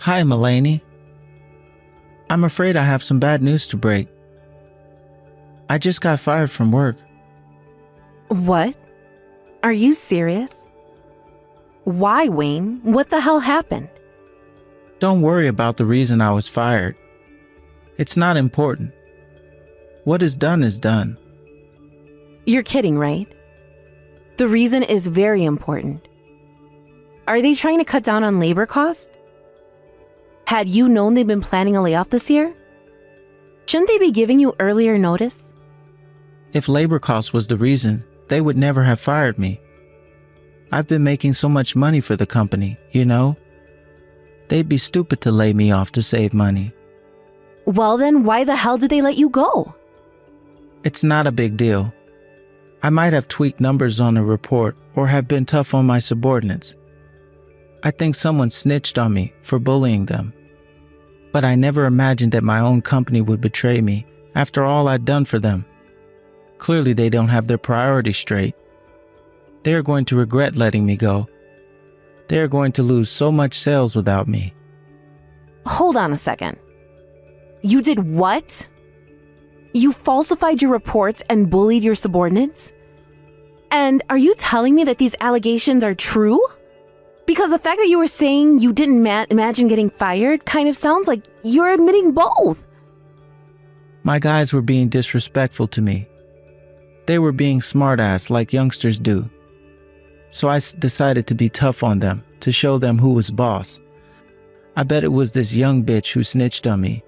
Hi, Mulaney. I'm afraid I have some bad news to break. I just got fired from work. What? Are you serious? Why, Wayne? What the hell happened? Don't worry about the reason I was fired. It's not important. What is done is done. You're kidding, right? The reason is very important. Are they trying to cut down on labor costs? Had you known they've been planning a layoff this year? Shouldn't they be giving you earlier notice? If labor costs was the reason, they would never have fired me. I've been making so much money for the company, you know? They'd be stupid to lay me off to save money. Well then, why the hell did they let you go? It's not a big deal. I might have tweaked numbers on a report or have been tough on my subordinates. I think someone snitched on me for bullying them. But I never imagined that my own company would betray me after all I'd done for them. Clearly they don't have their priorities straight. They are going to regret letting me go. They are going to lose so much sales without me. Hold on a second. You did what? You falsified your reports and bullied your subordinates? And are you telling me that these allegations are true? Because the fact that you were saying you didn't imagine getting fired kind of sounds like you're admitting both. My guys were being disrespectful to me. They were being smartass like youngsters do. So I decided to be tough on them, to show them who was boss. I bet it was this young bitch who snitched on me.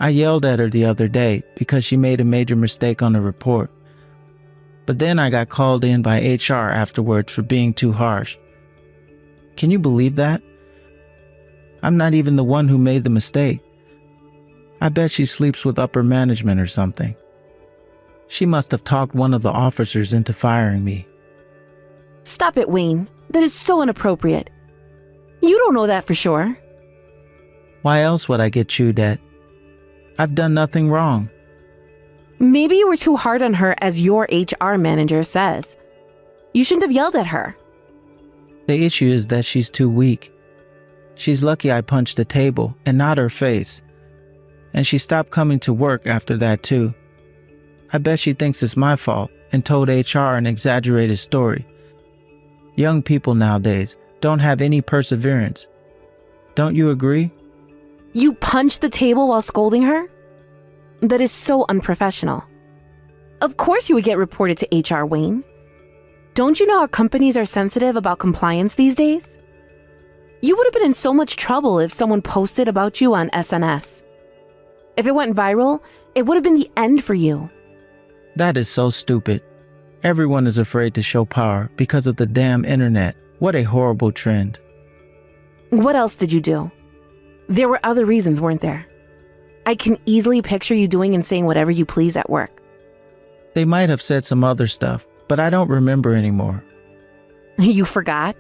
I yelled at her the other day because she made a major mistake on a report. But then I got called in by HR afterwards for being too harsh. Can you believe that? I'm not even the one who made the mistake. I bet she sleeps with upper management or something. She must have talked one of the officers into firing me. Stop it, Wayne. That is so inappropriate. You don't know that for sure. Why else would I get chewed at? I've done nothing wrong. Maybe you were too hard on her, as your HR manager says. You shouldn't have yelled at her. The issue is that she's too weak. She's lucky I punched the table and not her face. And she stopped coming to work after that too. I bet she thinks it's my fault and told HR an exaggerated story. Young people nowadays don't have any perseverance. Don't you agree? You punched the table while scolding her? That is so unprofessional. Of course you would get reported to HR, Wayne. Don't you know how companies are sensitive about compliance these days? You would have been in so much trouble if someone posted about you on SNS. If it went viral, it would have been the end for you. That is so stupid. Everyone is afraid to show power because of the damn internet. What a horrible trend. What else did you do? There were other reasons, weren't there? I can easily picture you doing and saying whatever you please at work. They might have said some other stuff, but I don't remember anymore. You forgot?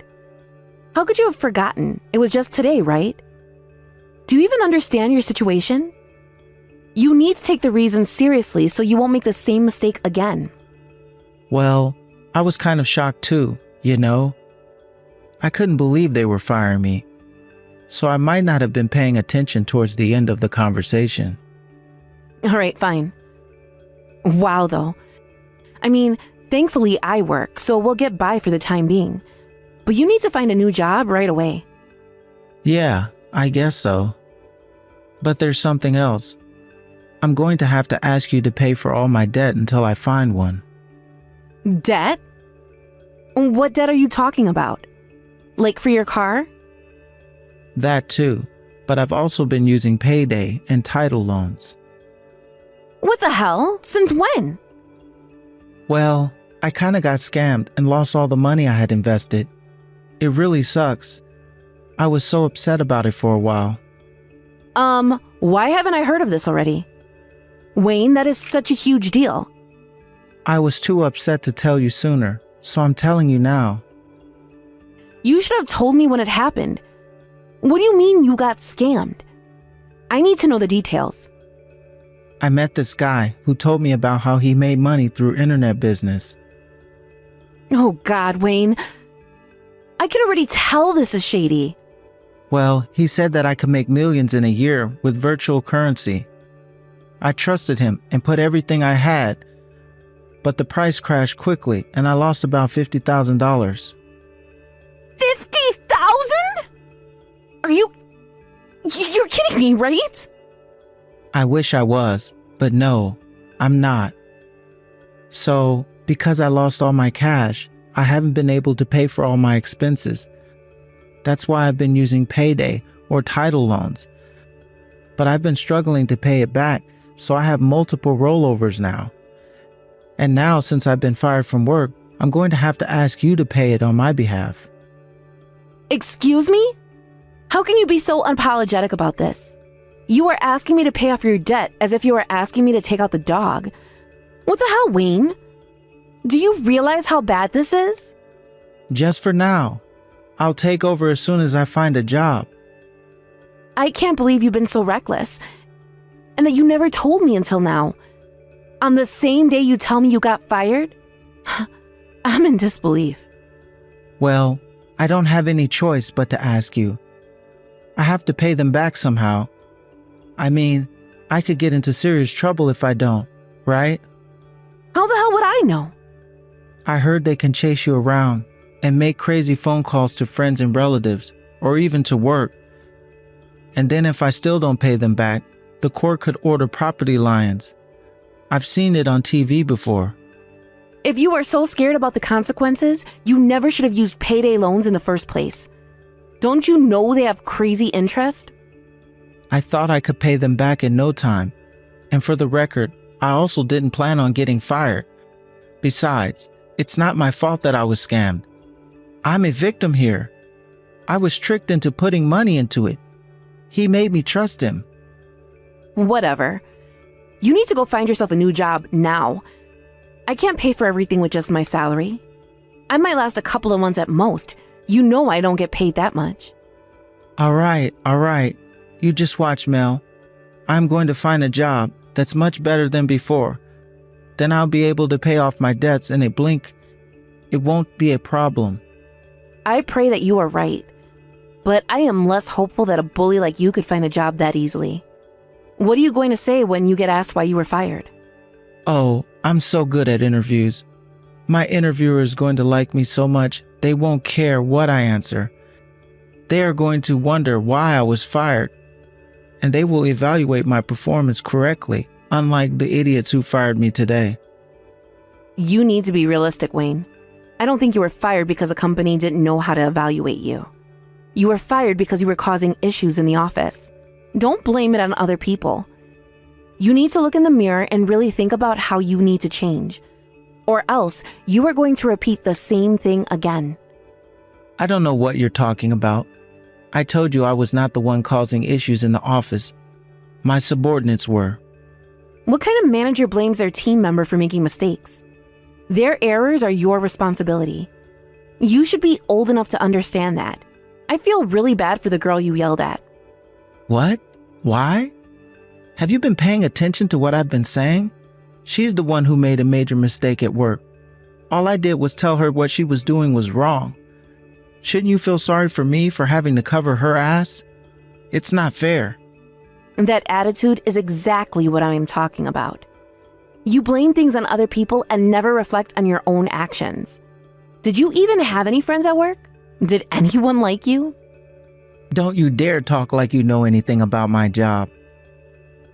How could you have forgotten? It was just today, right? Do you even understand your situation? You need to take the reasons seriously so you won't make the same mistake again. Well, I was kind of shocked too, you know? I couldn't believe they were firing me. So I might not have been paying attention towards the end of the conversation. All right, fine. Wow, though. I mean, thankfully I work, so we'll get by for the time being. But you need to find a new job right away. Yeah, I guess so. But there's something else. I'm going to have to ask you to pay for all my debt until I find one. Debt? What debt are you talking about? Like for your car? That too, but I've also been using payday and title loans. What the hell? Since when? Well, I kind of got scammed and lost all the money I had invested. It really sucks. I was so upset about it for a while. Why haven't I heard of this already? Wayne, that is such a huge deal. I was too upset to tell you sooner, so I'm telling you now. You should have told me when it happened. What do you mean you got scammed? I need to know the details. I met this guy who told me about how he made money through internet business. Oh God, Wayne. I can already tell this is shady. Well, he said that I could make millions in a year with virtual currency. I trusted him and put everything I had, but the price crashed quickly and I lost about $50,000. 50,000? Are you're kidding me, right? I wish I was, but no, I'm not. So, because I lost all my cash, I haven't been able to pay for all my expenses. That's why I've been using payday or title loans. But I've been struggling to pay it back, so I have multiple rollovers now. And now, since I've been fired from work, I'm going to have to ask you to pay it on my behalf. Excuse me? How can you be so unapologetic about this? You are asking me to pay off your debt as if you were asking me to take out the dog. What the hell, Wayne? Do you realize how bad this is? Just for now. I'll take over as soon as I find a job. I can't believe you've been so reckless. And that you never told me until now. On the same day you tell me you got fired? I'm in disbelief. Well, I don't have any choice but to ask you. I have to pay them back somehow. I mean, I could get into serious trouble if I don't, right? How the hell would I know? I heard they can chase you around and make crazy phone calls to friends and relatives, or even to work. And then if I still don't pay them back, the court could order property liens. I've seen it on TV before. If you are so scared about the consequences, you never should have used payday loans in the first place. Don't you know they have crazy interest? I thought I could pay them back in no time. And for the record, I also didn't plan on getting fired. Besides, it's not my fault that I was scammed. I'm a victim here. I was tricked into putting money into it. He made me trust him. Whatever. You need to go find yourself a new job now. I can't pay for everything with just my salary. I might last a couple of months at most. You know I don't get paid that much. All right. You just watch, Mel. I'm going to find a job that's much better than before. Then I'll be able to pay off my debts in a blink. It won't be a problem. I pray that you are right. But I am less hopeful that a bully like you could find a job that easily. What are you going to say when you get asked why you were fired? Oh, I'm so good at interviews. My interviewer is going to like me so much, they won't care what I answer. They are going to wonder why I was fired, and they will evaluate my performance correctly, unlike the idiots who fired me today. You need to be realistic, Wayne. I don't think you were fired because a company didn't know how to evaluate you. You were fired because you were causing issues in the office. Don't blame it on other people. You need to look in the mirror and really think about how you need to change. Or else, you are going to repeat the same thing again. I don't know what you're talking about. I told you I was not the one causing issues in the office. My subordinates were. What kind of manager blames their team member for making mistakes? Their errors are your responsibility. You should be old enough to understand that. I feel really bad for the girl you yelled at. What? Why? Have you been paying attention to what I've been saying? She's the one who made a major mistake at work. All I did was tell her what she was doing was wrong. Shouldn't you feel sorry for me for having to cover her ass? It's not fair. That attitude is exactly what I am talking about. You blame things on other people and never reflect on your own actions. Did you even have any friends at work? Did anyone like you? Don't you dare talk like you know anything about my job.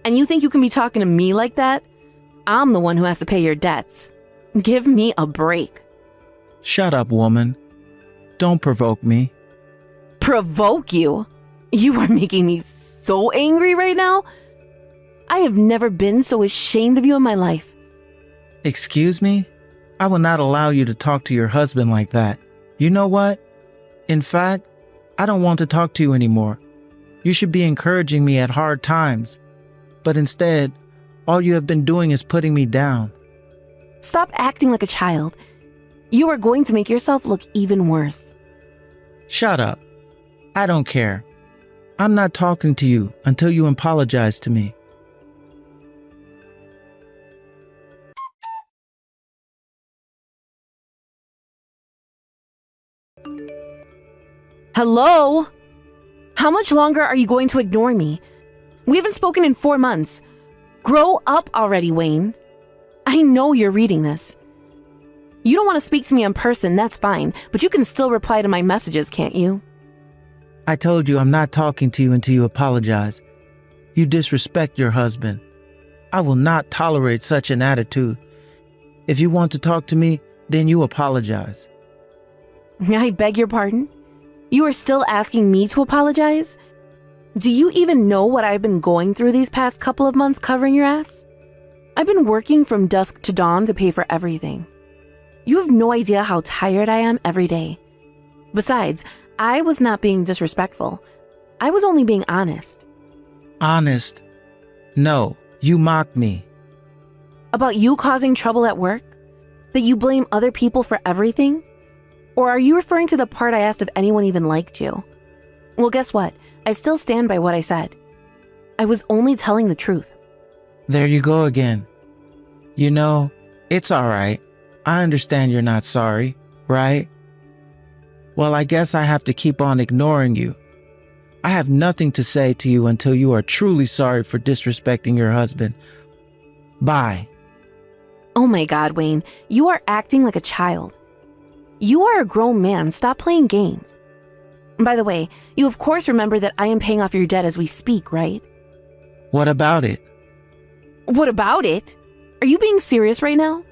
And you think you can be talking to me like that? I'm the one who has to pay your debts. Give me a break. Shut up, woman. Don't provoke me. Provoke you? You are making me so angry right now. I have never been so ashamed of you in my life. Excuse me? I will not allow you to talk to your husband like that. You know what? In fact, I don't want to talk to you anymore. You should be encouraging me at hard times. But instead, all you have been doing is putting me down. Stop acting like a child. You are going to make yourself look even worse. Shut up. I don't care. I'm not talking to you until you apologize to me. Hello? How much longer are you going to ignore me? We haven't spoken in 4 months. Grow up already, Wayne. I know you're reading this. You don't want to speak to me in person, that's fine, but you can still reply to my messages, can't you? I told you I'm not talking to you until you apologize. You disrespect your husband. I will not tolerate such an attitude. If you want to talk to me, then you apologize. I beg your pardon? You are still asking me to apologize? Do you even know what I've been going through these past couple of months covering your ass? I've been working from dusk to dawn to pay for everything. You have no idea how tired I am every day. Besides, I was not being disrespectful. I was only being honest. Honest? No, you mocked me. About you causing trouble at work? That you blame other people for everything? Or are you referring to the part I asked if anyone even liked you? Well, guess what? I still stand by what I said. I was only telling the truth. There you go again. You know, it's all right. I understand you're not sorry, right? Well, I guess I have to keep on ignoring you. I have nothing to say to you until you are truly sorry for disrespecting your husband. Bye. Oh my God, Wayne, you are acting like a child. You are a grown man. Stop playing games. By the way, you of course remember that I am paying off your debt as we speak, right? What about it? What about it? Are you being serious right now?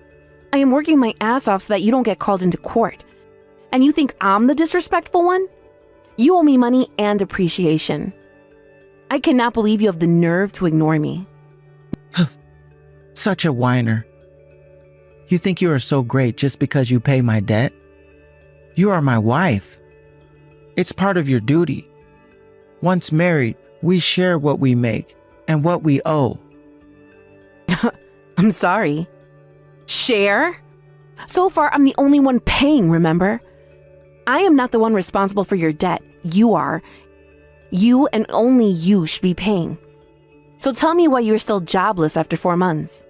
I am working my ass off so that you don't get called into court. And you think I'm the disrespectful one? You owe me money and appreciation. I cannot believe you have the nerve to ignore me. Such a whiner. You think you are so great just because you pay my debt? You are my wife. It's part of your duty. Once married, we share what we make and what we owe. I'm sorry. Share? So far, I'm the only one paying, remember? I am not the one responsible for your debt. You are. You and only you should be paying. So tell me why you're still jobless after 4 months.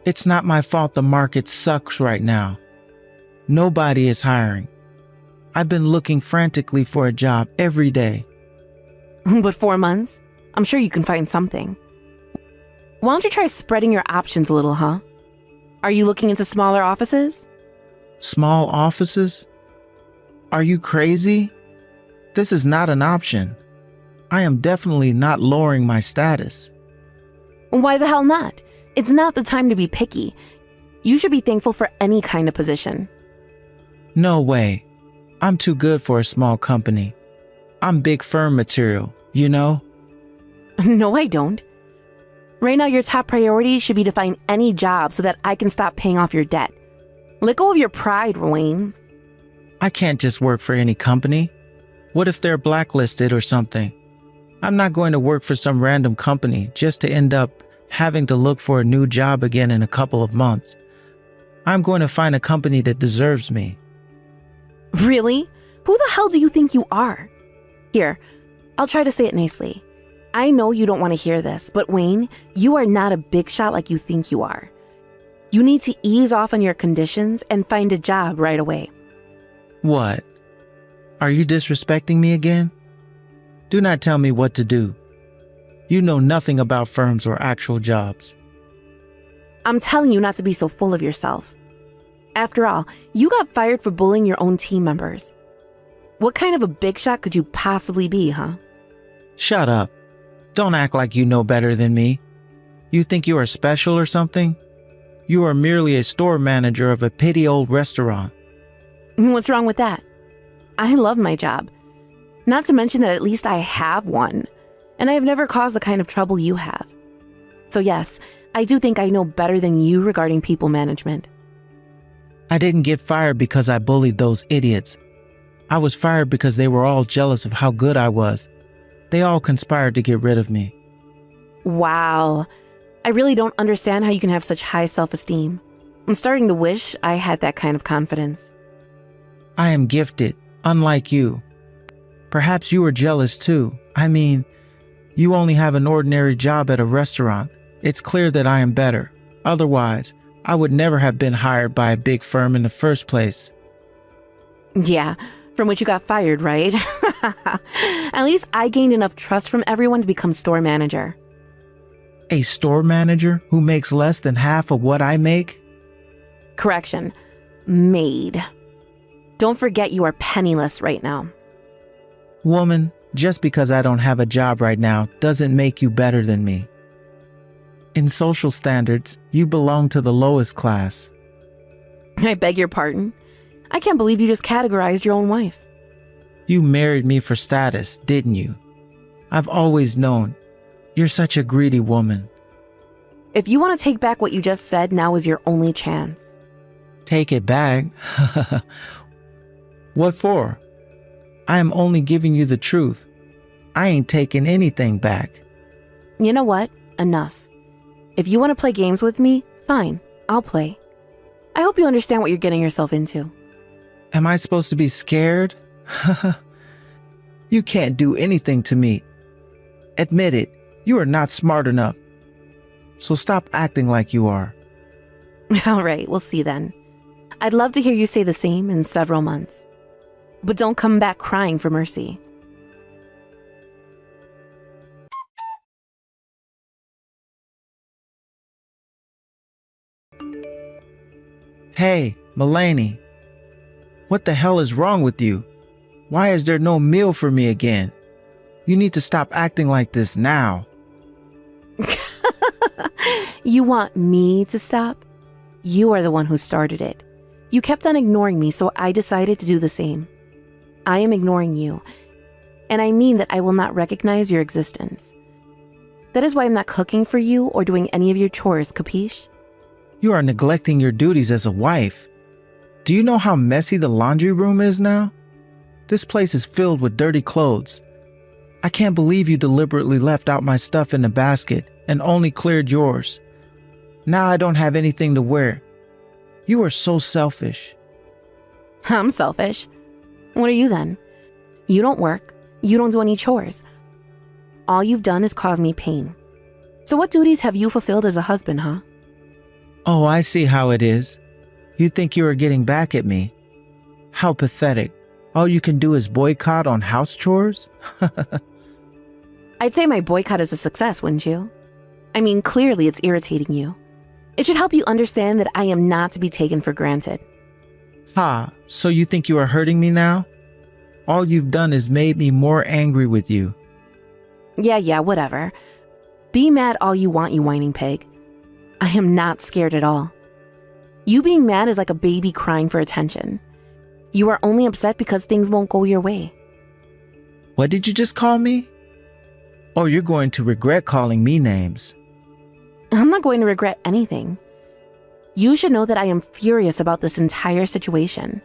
It's not my fault the market sucks right now. Nobody is hiring. I've been looking frantically for a job every day. But 4 months? I'm sure you can find something. Why don't you try spreading your options a little, huh? Are you looking into smaller offices? Small offices? Are you crazy? This is not an option. I am definitely not lowering my status. Why the hell not? It's not the time to be picky. You should be thankful for any kind of position. No way. I'm too good for a small company. I'm big firm material, you know? No, I don't. Right now, your top priority should be to find any job so that I can stop paying off your debt. Let go of your pride, Wayne. I can't just work for any company. What if they're blacklisted or something? I'm not going to work for some random company just to end up having to look for a new job again in a couple of months. I'm going to find a company that deserves me. Really? Who the hell do you think you are? Here, I'll try to say it nicely. I know you don't want to hear this, but Wayne, you are not a big shot like you think you are. You need to ease off on your conditions and find a job right away. What? Are you disrespecting me again? Do not tell me what to do. You know nothing about firms or actual jobs. I'm telling you not to be so full of yourself. After all, you got fired for bullying your own team members. What kind of a big shot could you possibly be, huh? Shut up. Don't act like you know better than me. You think you are special or something? You are merely a store manager of a petty old restaurant. What's wrong with that? I love my job. Not to mention that at least I have one, and I have never caused the kind of trouble you have. So yes, I do think I know better than you regarding people management. I didn't get fired because I bullied those idiots. I was fired because they were all jealous of how good I was. They all conspired to get rid of me. Wow. I really don't understand how you can have such high self-esteem. I'm starting to wish I had that kind of confidence. I am gifted, unlike you. Perhaps you are jealous too. I mean, you only have an ordinary job at a restaurant. It's clear that I am better. Otherwise, I would never have been hired by a big firm in the first place. Yeah, from which you got fired, right? At least I gained enough trust from everyone to become store manager. A store manager who makes less than half of what I make? Correction. Maid. Don't forget you are penniless right now. Woman, just because I don't have a job right now doesn't make you better than me. In social standards, you belong to the lowest class. I beg your pardon. I can't believe you just categorized your own wife. You married me for status, didn't you? I've always known. You're such a greedy woman. If you want to take back what you just said, now is your only chance. Take it back? What for? I am only giving you the truth. I ain't taking anything back. You know what? Enough. If you want to play games with me, fine, I'll play. I hope you understand what you're getting yourself into. Am I supposed to be scared? You can't do anything to me. Admit it, you are not smart enough. So stop acting like you are. All right, we'll see then. I'd love to hear you say the same in several months. But don't come back crying for mercy. Hey, Mulaney. What the hell is wrong with you? Why is there no meal for me again? You need to stop acting like this now. You want me to stop? You are the one who started it. You kept on ignoring me, so I decided to do the same. I am ignoring you, and I mean that I will not recognize your existence. That is why I'm not cooking for you or doing any of your chores, capiche? You are neglecting your duties as a wife. Do you know how messy the laundry room is now? This place is filled with dirty clothes. I can't believe you deliberately left out my stuff in the basket and only cleared yours. Now I don't have anything to wear. You are so selfish. I'm selfish. What are you then? You don't work. You don't do any chores. All you've done is cause me pain. So what duties have you fulfilled as a husband, huh? Oh, I see how it is. You think you are getting back at me. How pathetic. All you can do is boycott on house chores? I'd say my boycott is a success, wouldn't you? I mean, clearly it's irritating you. It should help you understand that I am not to be taken for granted. Ha, so you think you are hurting me now? All you've done is made me more angry with you. Yeah, whatever. Be mad all you want, you whining pig. I am not scared at all. You being mad is like a baby crying for attention. You are only upset because things won't go your way. What did you just call me? Oh, you're going to regret calling me names. I'm not going to regret anything. You should know that I am furious about this entire situation.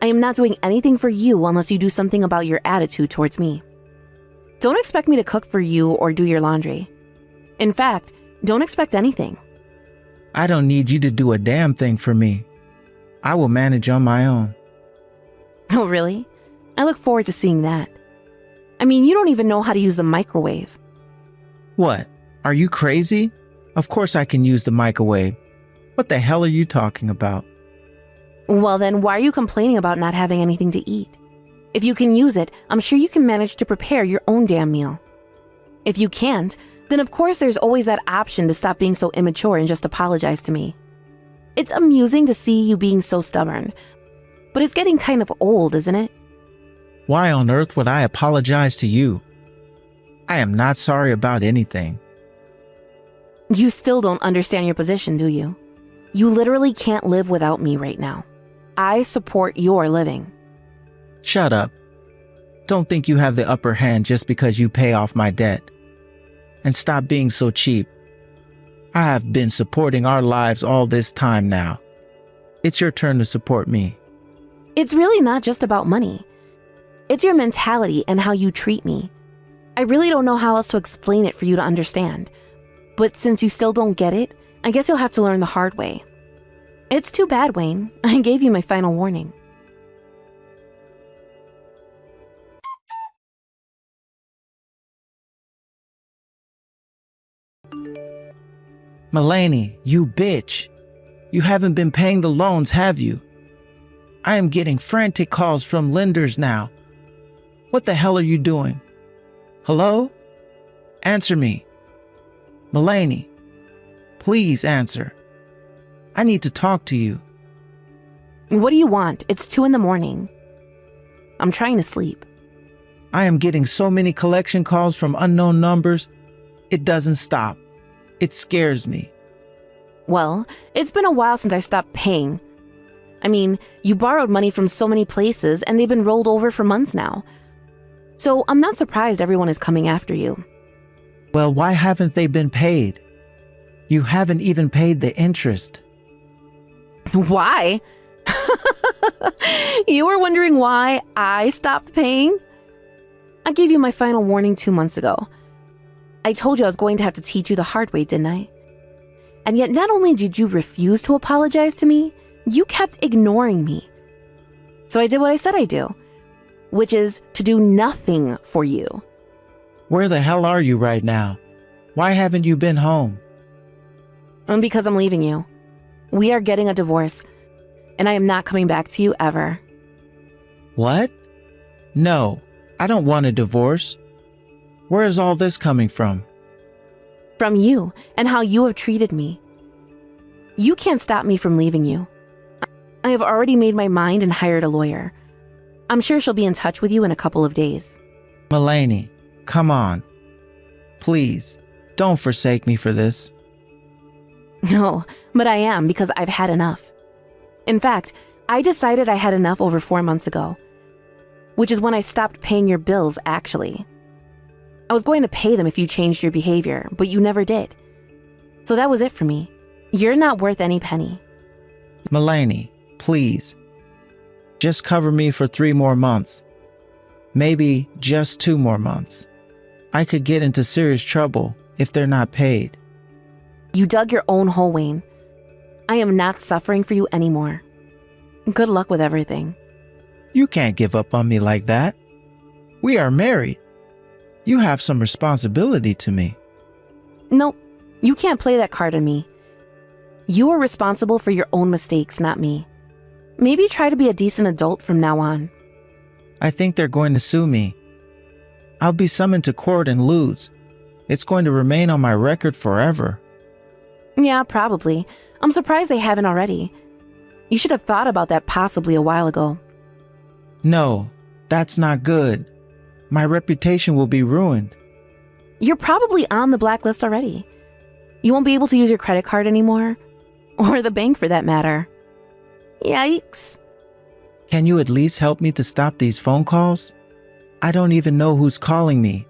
I am not doing anything for you unless you do something about your attitude towards me. Don't expect me to cook for you or do your laundry. In fact, don't expect anything. I don't need you to do a damn thing for me. I will manage on my own. Oh, really? I look forward to seeing that. I mean, you don't even know how to use the microwave. What? Are you crazy? Of course I can use the microwave. What the hell are you talking about? Well, then why are you complaining about not having anything to eat? If you can use it, I'm sure you can manage to prepare your own damn meal. If you can't, then of course there's always that option to stop being so immature and just apologize to me. It's amusing to see you being so stubborn, but it's getting kind of old, isn't it? Why on earth would I apologize to you? I am not sorry about anything. You still don't understand your position, do you? You literally can't live without me right now. I support your living. Shut up. Don't think you have the upper hand just because you pay off my debt. And stop being so cheap. I have been supporting our lives all this time now. It's your turn to support me. It's really not just about money. It's your mentality and how you treat me. I really don't know how else to explain it for you to understand. But since you still don't get it, I guess you'll have to learn the hard way. It's too bad, Wayne. I gave you my final warning. Mulaney, you bitch. You haven't been paying the loans, have you? I am getting frantic calls from lenders now. What the hell are you doing? Hello? Answer me. Mulaney, please answer. I need to talk to you. What do you want? It's 2 a.m. I'm trying to sleep. I am getting so many collection calls from unknown numbers. It doesn't stop. It scares me. Well, it's been a while since I stopped paying. I mean, you borrowed money from so many places and they've been rolled over for months now. So I'm not surprised everyone is coming after you. Well, why haven't they been paid? You haven't even paid the interest. Why? You were wondering why I stopped paying? I gave you my final warning 2 months ago. I told you I was going to have to teach you the hard way, didn't I? And yet not only did you refuse to apologize to me, you kept ignoring me. So I did what I said I'd do, which is to do nothing for you. Where the hell are you right now? Why haven't you been home? Because I'm leaving you. We are getting a divorce, and I am not coming back to you ever. What? No, I don't want a divorce. Where is all this coming from? From you and how you have treated me. You can't stop me from leaving you. I have already made my mind and hired a lawyer. I'm sure she'll be in touch with you in a couple of days. Mulaney, come on. Please, don't forsake me for this. No, but I am because I've had enough. In fact, I decided I had enough over 4 months ago, which is when I stopped paying your bills, actually. I was going to pay them if you changed your behavior, but you never did. So that was it for me. You're not worth any penny. Mulaney, please. Just cover me for 3 more months. Maybe just 2 more months. I could get into serious trouble if they're not paid. You dug your own hole, Wayne. I am not suffering for you anymore. Good luck with everything. You can't give up on me like that. We are married. You have some responsibility to me. Nope, you can't play that card on me. You are responsible for your own mistakes, not me. Maybe try to be a decent adult from now on. I think they're going to sue me. I'll be summoned to court and lose. It's going to remain on my record forever. Yeah, probably. I'm surprised they haven't already. You should have thought about that possibly a while ago. No, that's not good. My reputation will be ruined. You're probably on the blacklist already. You won't be able to use your credit card anymore. Or the bank for that matter. Yikes. Can you at least help me to stop these phone calls? I don't even know who's calling me.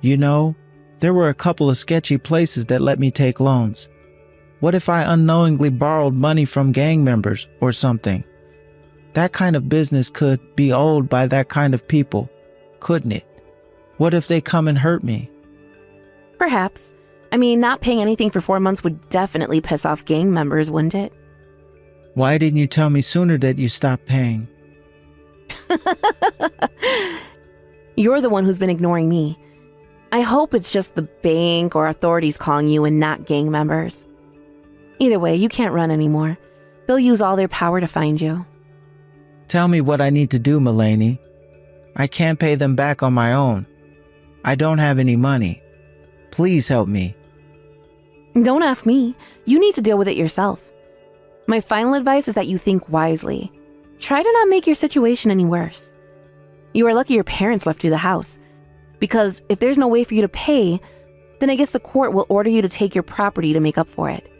You know, there were a couple of sketchy places that let me take loans. What if I unknowingly borrowed money from gang members or something? That kind of business could be owned by that kind of people, couldn't it? What if they come and hurt me? Perhaps. I mean, not paying anything for 4 months would definitely piss off gang members, wouldn't it? Why didn't you tell me sooner that you stopped paying? You're the one who's been ignoring me. I hope it's just the bank or authorities calling you and not gang members. Either way, you can't run anymore. They'll use all their power to find you. Tell me what I need to do, Mulaney. I can't pay them back on my own. I don't have any money. Please help me. Don't ask me. You need to deal with it yourself. My final advice is that you think wisely. Try to not make your situation any worse. You are lucky your parents left you the house. Because if there's no way for you to pay, then I guess the court will order you to take your property to make up for it.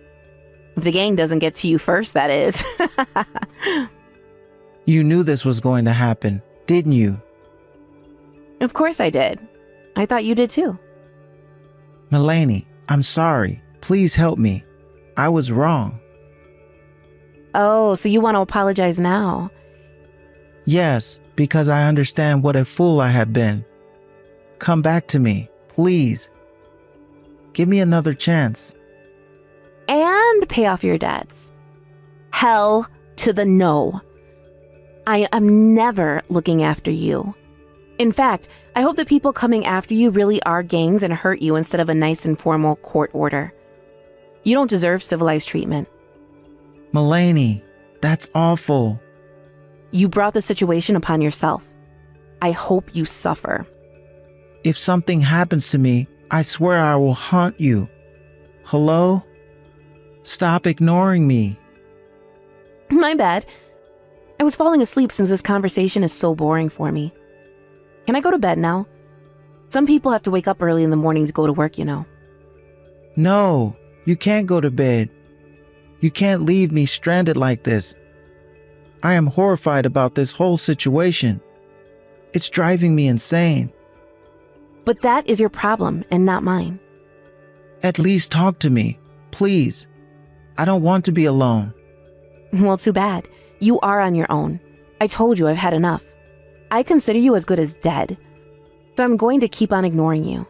If the gang doesn't get to you first, that is. You knew this was going to happen, didn't you? Of course I did. I thought you did too. Mulaney, I'm sorry. Please help me. I was wrong. Oh, so you want to apologize now? Yes, because I understand what a fool I have been. Come back to me, please. Give me another chance. And pay off your debts. Hell to the no. I am never looking after you. In fact, I hope the people coming after you really are gangs and hurt you instead of a nice and formal court order. You don't deserve civilized treatment. Mulaney, that's awful. You brought the situation upon yourself. I hope you suffer. If something happens to me, I swear I will haunt you. Hello? Stop ignoring me. My bad. I was falling asleep since this conversation is so boring for me. Can I go to bed now? Some people have to wake up early in the morning to go to work, you know. No, you can't go to bed. You can't leave me stranded like this. I am horrified about this whole situation. It's driving me insane. But that is your problem and not mine. At least talk to me, please. I don't want to be alone. Well, too bad. You are on your own. I told you I've had enough. I consider you as good as dead. So I'm going to keep on ignoring you.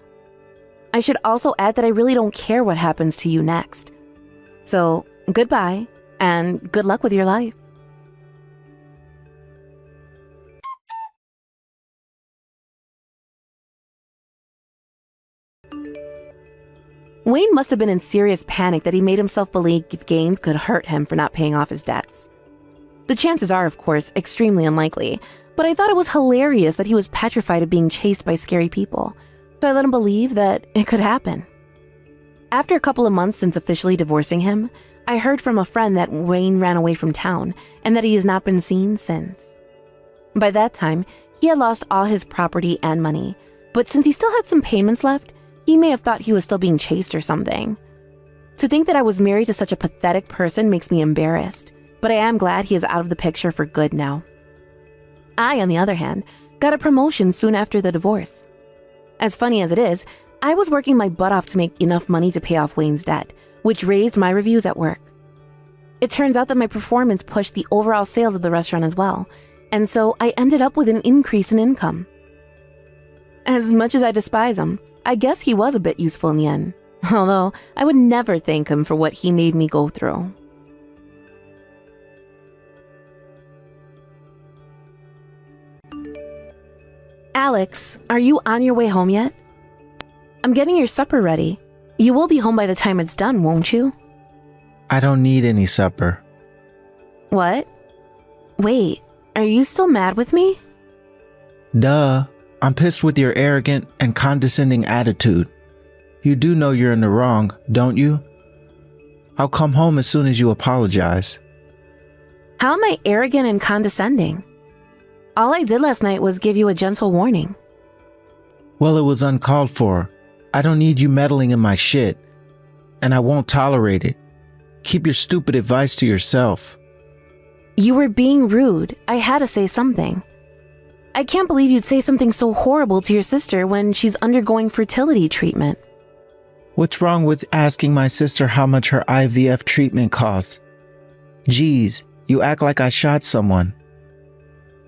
I should also add that I really don't care what happens to you next. So, goodbye, and good luck with your life. Wayne must have been in serious panic that he made himself believe Gaines could hurt him for not paying off his debts. The chances are, of course, extremely unlikely, but I thought it was hilarious that he was petrified of being chased by scary people, so I let him believe that it could happen. After a couple of months since officially divorcing him, I heard from a friend that Wayne ran away from town and that he has not been seen since. By that time, he had lost all his property and money, but since he still had some payments left, he may have thought he was still being chased or something. To think that I was married to such a pathetic person makes me embarrassed, but I am glad he is out of the picture for good now. I, on the other hand, got a promotion soon after the divorce. As funny as it is, I was working my butt off to make enough money to pay off Wayne's debt, which raised my reviews at work. It turns out that my performance pushed the overall sales of the restaurant as well, and so I ended up with an increase in income. As much as I despise him, I guess he was a bit useful in the end, although I would never thank him for what he made me go through. Alex, are you on your way home yet? I'm getting your supper ready. You will be home by the time it's done, won't you? I don't need any supper. What? Wait, are you still mad with me? Duh. I'm pissed with your arrogant and condescending attitude. You do know you're in the wrong, don't you? I'll come home as soon as you apologize. How am I arrogant and condescending? All I did last night was give you a gentle warning. Well, it was uncalled for. I don't need you meddling in my shit, and I won't tolerate it. Keep your stupid advice to yourself. You were being rude. I had to say something. I can't believe you'd say something so horrible to your sister when she's undergoing fertility treatment. What's wrong with asking my sister how much her IVF treatment costs? Geez, you act like I shot someone.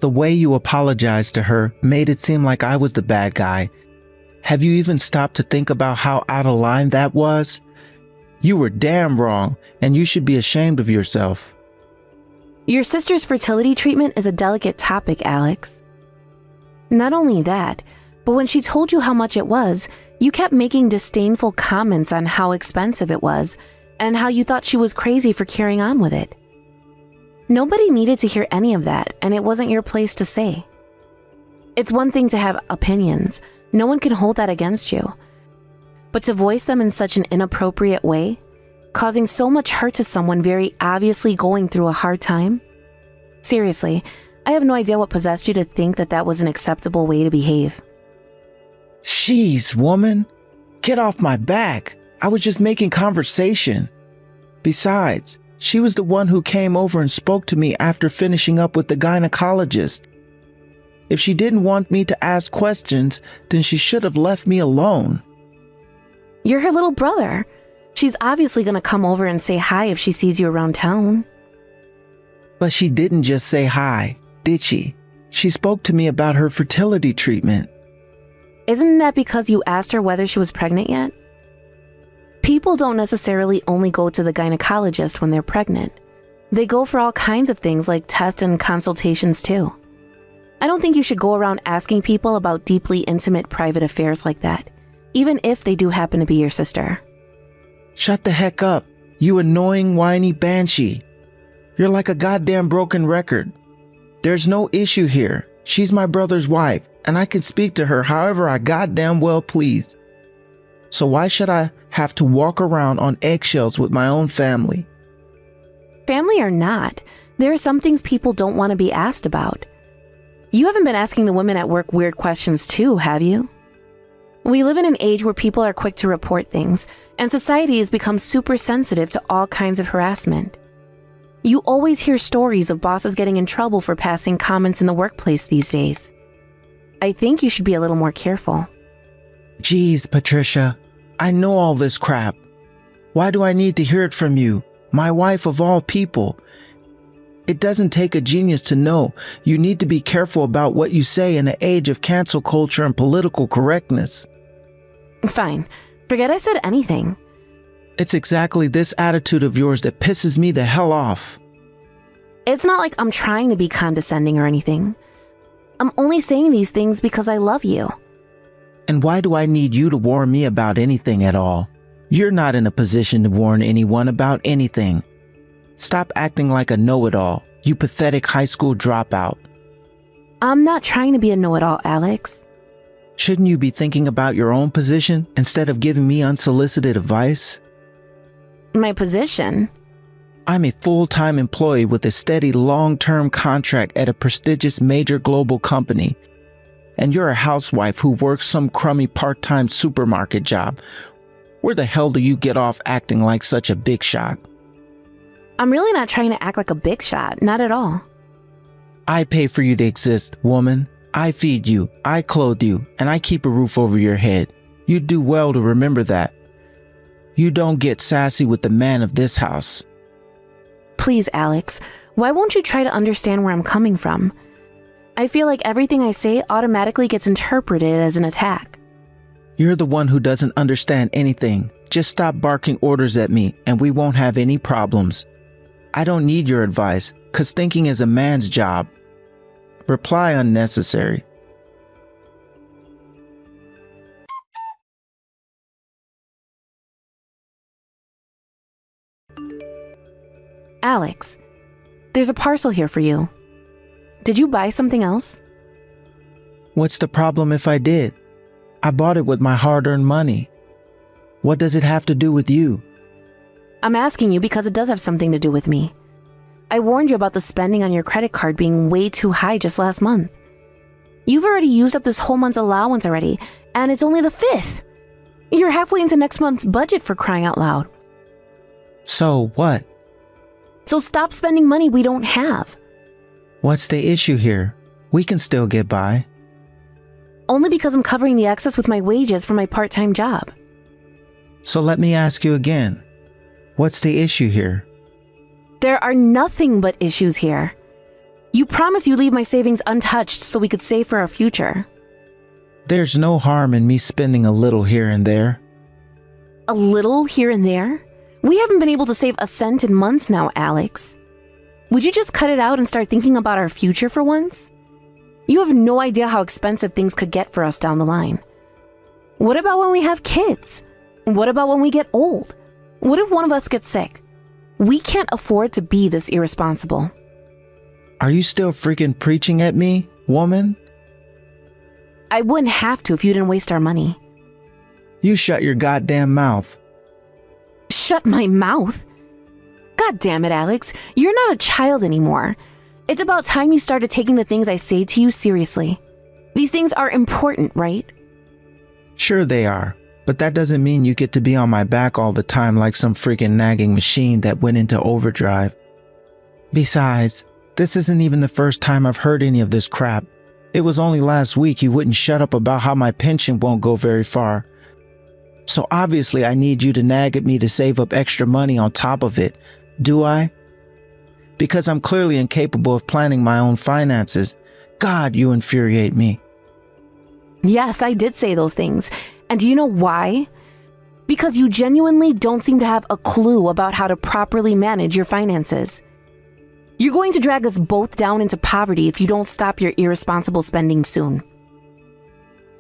The way you apologized to her made it seem like I was the bad guy. Have you even stopped to think about how out of line that was? You were damn wrong, and you should be ashamed of yourself. Your sister's fertility treatment is a delicate topic, Alex. Not only that, but when she told you how much it was, you kept making disdainful comments on how expensive it was and how you thought she was crazy for carrying on with it. Nobody needed to hear any of that, and it wasn't your place to say. It's one thing to have opinions. No one can hold that against you. But to voice them in such an inappropriate way, causing so much hurt to someone very obviously going through a hard time? Seriously, I have no idea what possessed you to think that that was an acceptable way to behave. Jeez, woman. Get off my back. I was just making conversation. Besides, she was the one who came over and spoke to me after finishing up with the gynecologist. If she didn't want me to ask questions, then she should have left me alone. You're her little brother. She's obviously going to come over and say hi if she sees you around town. But she didn't just say hi, did she? She spoke to me about her fertility treatment. Isn't that because you asked her whether she was pregnant yet? People don't necessarily only go to the gynecologist when they're pregnant. They go for all kinds of things like tests and consultations too. I don't think you should go around asking people about deeply intimate private affairs like that, even if they do happen to be your sister. Shut the heck up, you annoying whiny banshee. You're like a goddamn broken record. There's no issue here. She's my brother's wife. and I can speak to her however I goddamn well please. So why should I have to walk around on eggshells with my own family? Family or not, there are some things people don't want to be asked about. You haven't been asking the women at work weird questions too, have you? We live in an age where people are quick to report things, and society has become super sensitive to all kinds of harassment. You always hear stories of bosses getting in trouble for passing comments in the workplace these days. I think you should be a little more careful. Geez, Patricia, I know all this crap. Why do I need to hear it from you, my wife of all people? It doesn't take a genius to know you need to be careful about what you say in an age of cancel culture and political correctness. Fine. Forget I said anything. It's exactly this attitude of yours that pisses me the hell off. It's not like I'm trying to be condescending or anything. I'm only saying these things because I love you. And why do I need you to warn me about anything at all? You're not in a position to warn anyone about anything. Stop acting like a know-it-all, you pathetic high school dropout. I'm not trying to be a know-it-all, Alex. Shouldn't you be thinking about your own position instead of giving me unsolicited advice? My position? I'm a full-time employee with a steady long-term contract at a prestigious major global company. And you're a housewife who works some crummy part-time supermarket job. Where the hell do you get off acting like such a big shot? I'm really not trying to act like a big shot, not at all. I pay for you to exist, woman. I feed you, I clothe you, and I keep a roof over your head. You'd do well to remember that. You don't get sassy with the man of this house. Please, Alex, why won't you try to understand where I'm coming from? I feel like everything I say automatically gets interpreted as an attack. You're the one who doesn't understand anything. Just stop barking orders at me and we won't have any problems. I don't need your advice, 'cause thinking is a man's job. Reply unnecessary. Alex, there's a parcel here for you. Did you buy something else? What's the problem if I did? I bought it with my hard-earned money. What does it have to do with you? I'm asking you because it does have something to do with me. I warned you about the spending on your credit card being way too high just last month. You've already used up this whole month's allowance already, and it's only the 5th. You're halfway into next month's budget, for crying out loud. So what? So stop spending money we don't have. What's the issue here? We can still get by. Only because I'm covering the excess with my wages from my part-time job. So let me ask you again. What's the issue here? There are nothing but issues here. You promised you'd leave my savings untouched so we could save for our future. There's no harm in me spending a little here and there. A little here and there? We haven't been able to save a cent in months now, Alex. Would you just cut it out and start thinking about our future for once? You have no idea how expensive things could get for us down the line. What about when we have kids? What about when we get old? What if one of us gets sick? We can't afford to be this irresponsible. Are you still freaking preaching at me, woman? I wouldn't have to if you didn't waste our money. You shut your goddamn mouth. Shut my mouth? God damn it, Alex. You're not a child anymore. It's about time you started taking the things I say to you seriously. These things are important, right? Sure they are, but that doesn't mean you get to be on my back all the time like some freaking nagging machine that went into overdrive. Besides, this isn't even the first time I've heard any of this crap. It was only last week you wouldn't shut up about how my pension won't go very far. So obviously I need you to nag at me to save up extra money on top of it, do I? Because I'm clearly incapable of planning my own finances. God, you infuriate me. Yes, I did say those things. And do you know why? Because you genuinely don't seem to have a clue about how to properly manage your finances. You're going to drag us both down into poverty if you don't stop your irresponsible spending soon.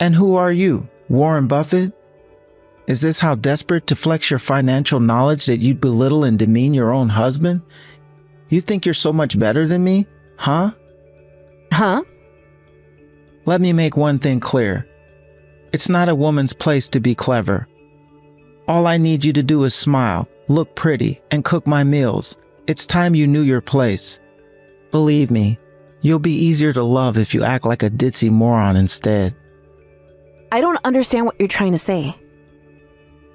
And who are you, Warren Buffett? Is this how desperate to flex your financial knowledge that you'd belittle and demean your own husband? You think you're so much better than me? Huh? Huh? Let me make one thing clear. It's not a woman's place to be clever. All I need you to do is smile, look pretty, and cook my meals. It's time you knew your place. Believe me, you'll be easier to love if you act like a ditzy moron instead. I don't understand what you're trying to say.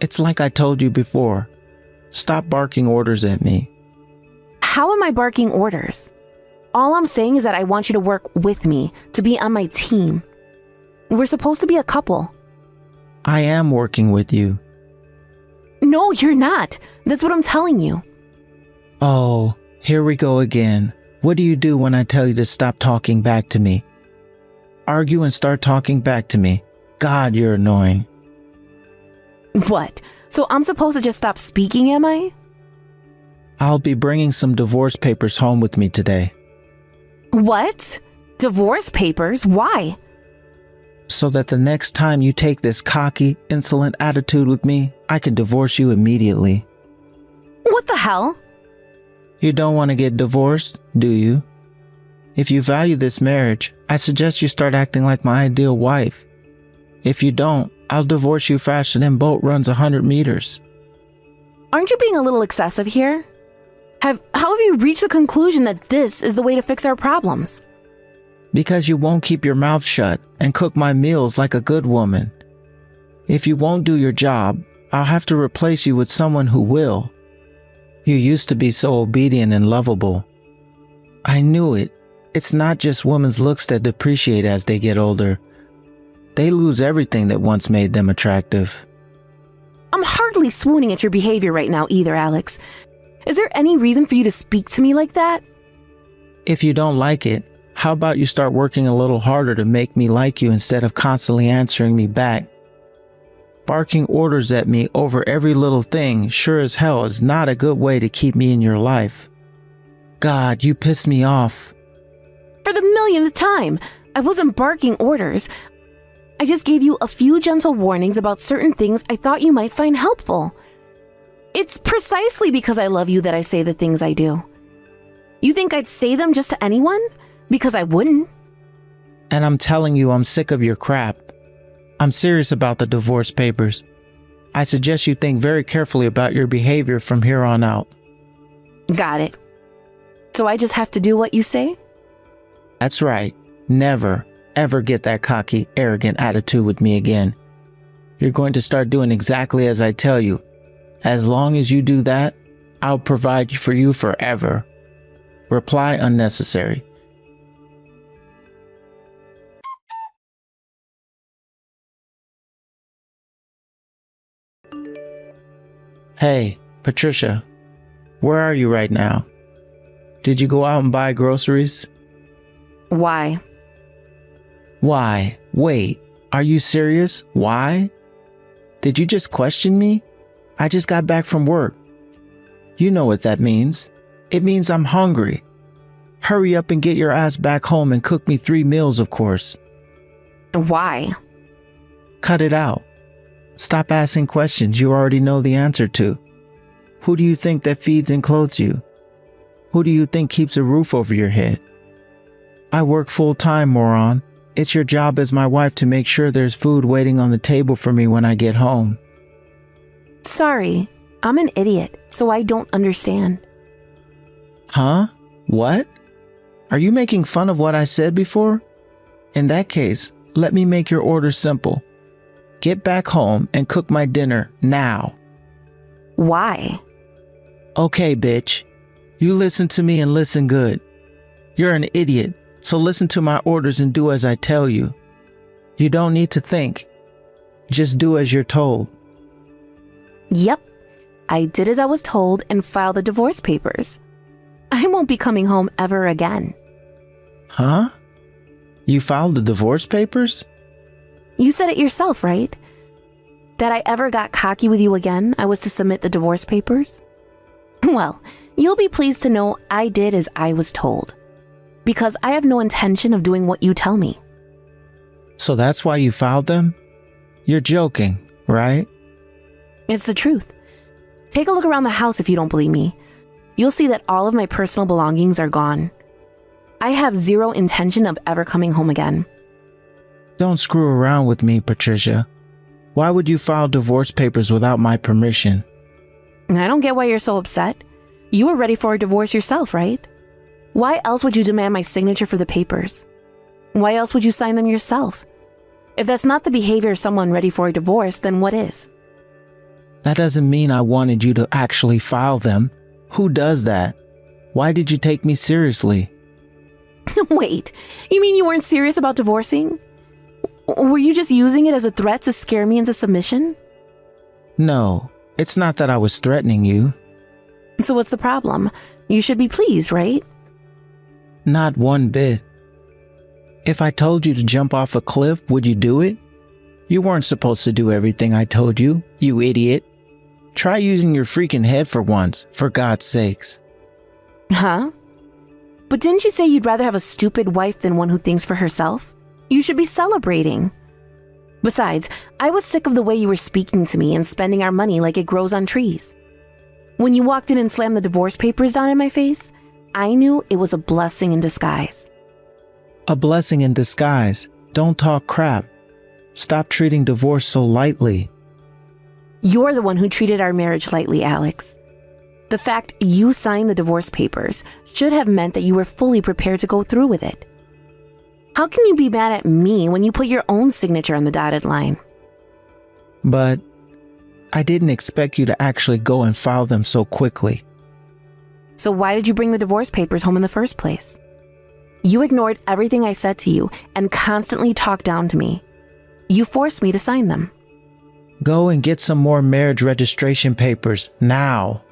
It's like I told you before. Stop barking orders at me. How am I barking orders? All I'm saying is that I want you to work with me, to be on my team. We're supposed to be a couple. I am working with you. No, you're not. That's what I'm telling you. Oh, here we go again. What do you do when I tell you to stop talking back to me? Argue and start talking back to me. God, you're annoying. What? So I'm supposed to just stop speaking, am I? I'll be bringing some divorce papers home with me today. What? Divorce papers? Why? So that the next time you take this cocky, insolent attitude with me, I can divorce you immediately. What the hell? You don't want to get divorced, do you? If you value this marriage, I suggest you start acting like my ideal wife. If you don't, I'll divorce you faster than boat runs 100 meters. Aren't you being a little excessive here? How have you reached the conclusion that this is the way to fix our problems? Because you won't keep your mouth shut and cook my meals like a good woman. If you won't do your job, I'll have to replace you with someone who will. You used to be so obedient and lovable. I knew it. It's not just women's looks that depreciate as they get older. They lose everything that once made them attractive. I'm hardly swooning at your behavior right now either, Alex. Is there any reason for you to speak to me like that? If you don't like it, how about you start working a little harder to make me like you instead of constantly answering me back? Barking orders at me over every little thing sure as hell is not a good way to keep me in your life. God, you piss me off. For the millionth time, I wasn't barking orders. I just gave you a few gentle warnings about certain things I thought you might find helpful. It's precisely because I love you that I say the things I do. You think I'd say them just to anyone? Because I wouldn't. And I'm telling you, I'm sick of your crap. I'm serious about the divorce papers. I suggest you think very carefully about your behavior from here on out. Got it. So I just have to do what you say? That's right. Never, ever get that cocky, arrogant attitude with me again. You're going to start doing exactly as I tell you. As long as you do that, I'll provide for you forever. Reply unnecessary. Hey, Patricia, where are you right now? Did you go out and buy groceries? Why? Why? Wait, are you serious? Why? Did you just question me? I just got back from work. You know what that means. It means I'm hungry. Hurry up and get your ass back home and cook me 3 meals, of course. Why? Cut it out. Stop asking questions you already know the answer to. Who do you think that feeds and clothes you? Who do you think keeps a roof over your head? I work full-time, moron. It's your job as my wife to make sure there's food waiting on the table for me when I get home. Sorry, I'm an idiot, so I don't understand. Huh? What? Are you making fun of what I said before? In that case, let me make your order simple. Get back home and cook my dinner now. Why? Okay, bitch. You listen to me and listen good. You're an idiot, so listen to my orders and do as I tell you. You don't need to think. Just do as you're told. Yep, I did as I was told and filed the divorce papers. I won't be coming home ever again. Huh? You filed the divorce papers? You said it yourself, right? That I ever got cocky with you again, I was to submit the divorce papers? Well, you'll be pleased to know I did as I was told. Because I have no intention of doing what you tell me. So that's why you filed them? You're joking, right? It's the truth. Take a look around the house if you don't believe me. You'll see that all of my personal belongings are gone. I have zero intention of ever coming home again. Don't screw around with me, Patricia. Why would you file divorce papers without my permission? I don't get why you're so upset. You were ready for a divorce yourself, right? Why else would you demand my signature for the papers? Why else would you sign them yourself? If that's not the behavior of someone ready for a divorce, then what is? That doesn't mean I wanted you to actually file them. Who does that? Why did you take me seriously? Wait, you mean you weren't serious about divorcing? Were you just using it as a threat to scare me into submission? No, it's not that I was threatening you. So what's the problem? You should be pleased, right? Not one bit. If I told you to jump off a cliff, would you do it? You weren't supposed to do everything I told you, you idiot. Try using your freaking head for once, for God's sakes. Huh? But didn't you say you'd rather have a stupid wife than one who thinks for herself? You should be celebrating. Besides, I was sick of the way you were speaking to me and spending our money like it grows on trees. When you walked in and slammed the divorce papers down in my face, I knew it was a blessing in disguise. A blessing in disguise. Don't talk crap. Stop treating divorce so lightly. You're the one who treated our marriage lightly, Alex. The fact you signed the divorce papers should have meant that you were fully prepared to go through with it. How can you be mad at me when you put your own signature on the dotted line? But I didn't expect you to actually go and file them so quickly. So why did you bring the divorce papers home in the first place? You ignored everything I said to you and constantly talked down to me. You forced me to sign them. Go and get some more marriage registration papers now.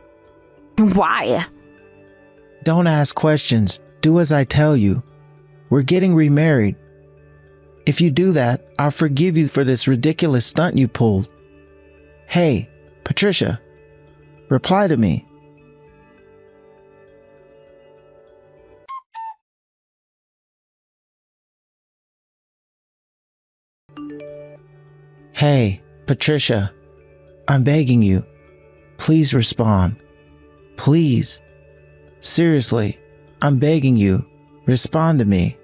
Why? Don't ask questions. Do as I tell you. We're getting remarried. If you do that, I'll forgive you for this ridiculous stunt you pulled. Hey, Patricia, reply to me. Hey, Patricia, I'm begging you. Please respond. Please. Seriously, I'm begging you. Respond to me.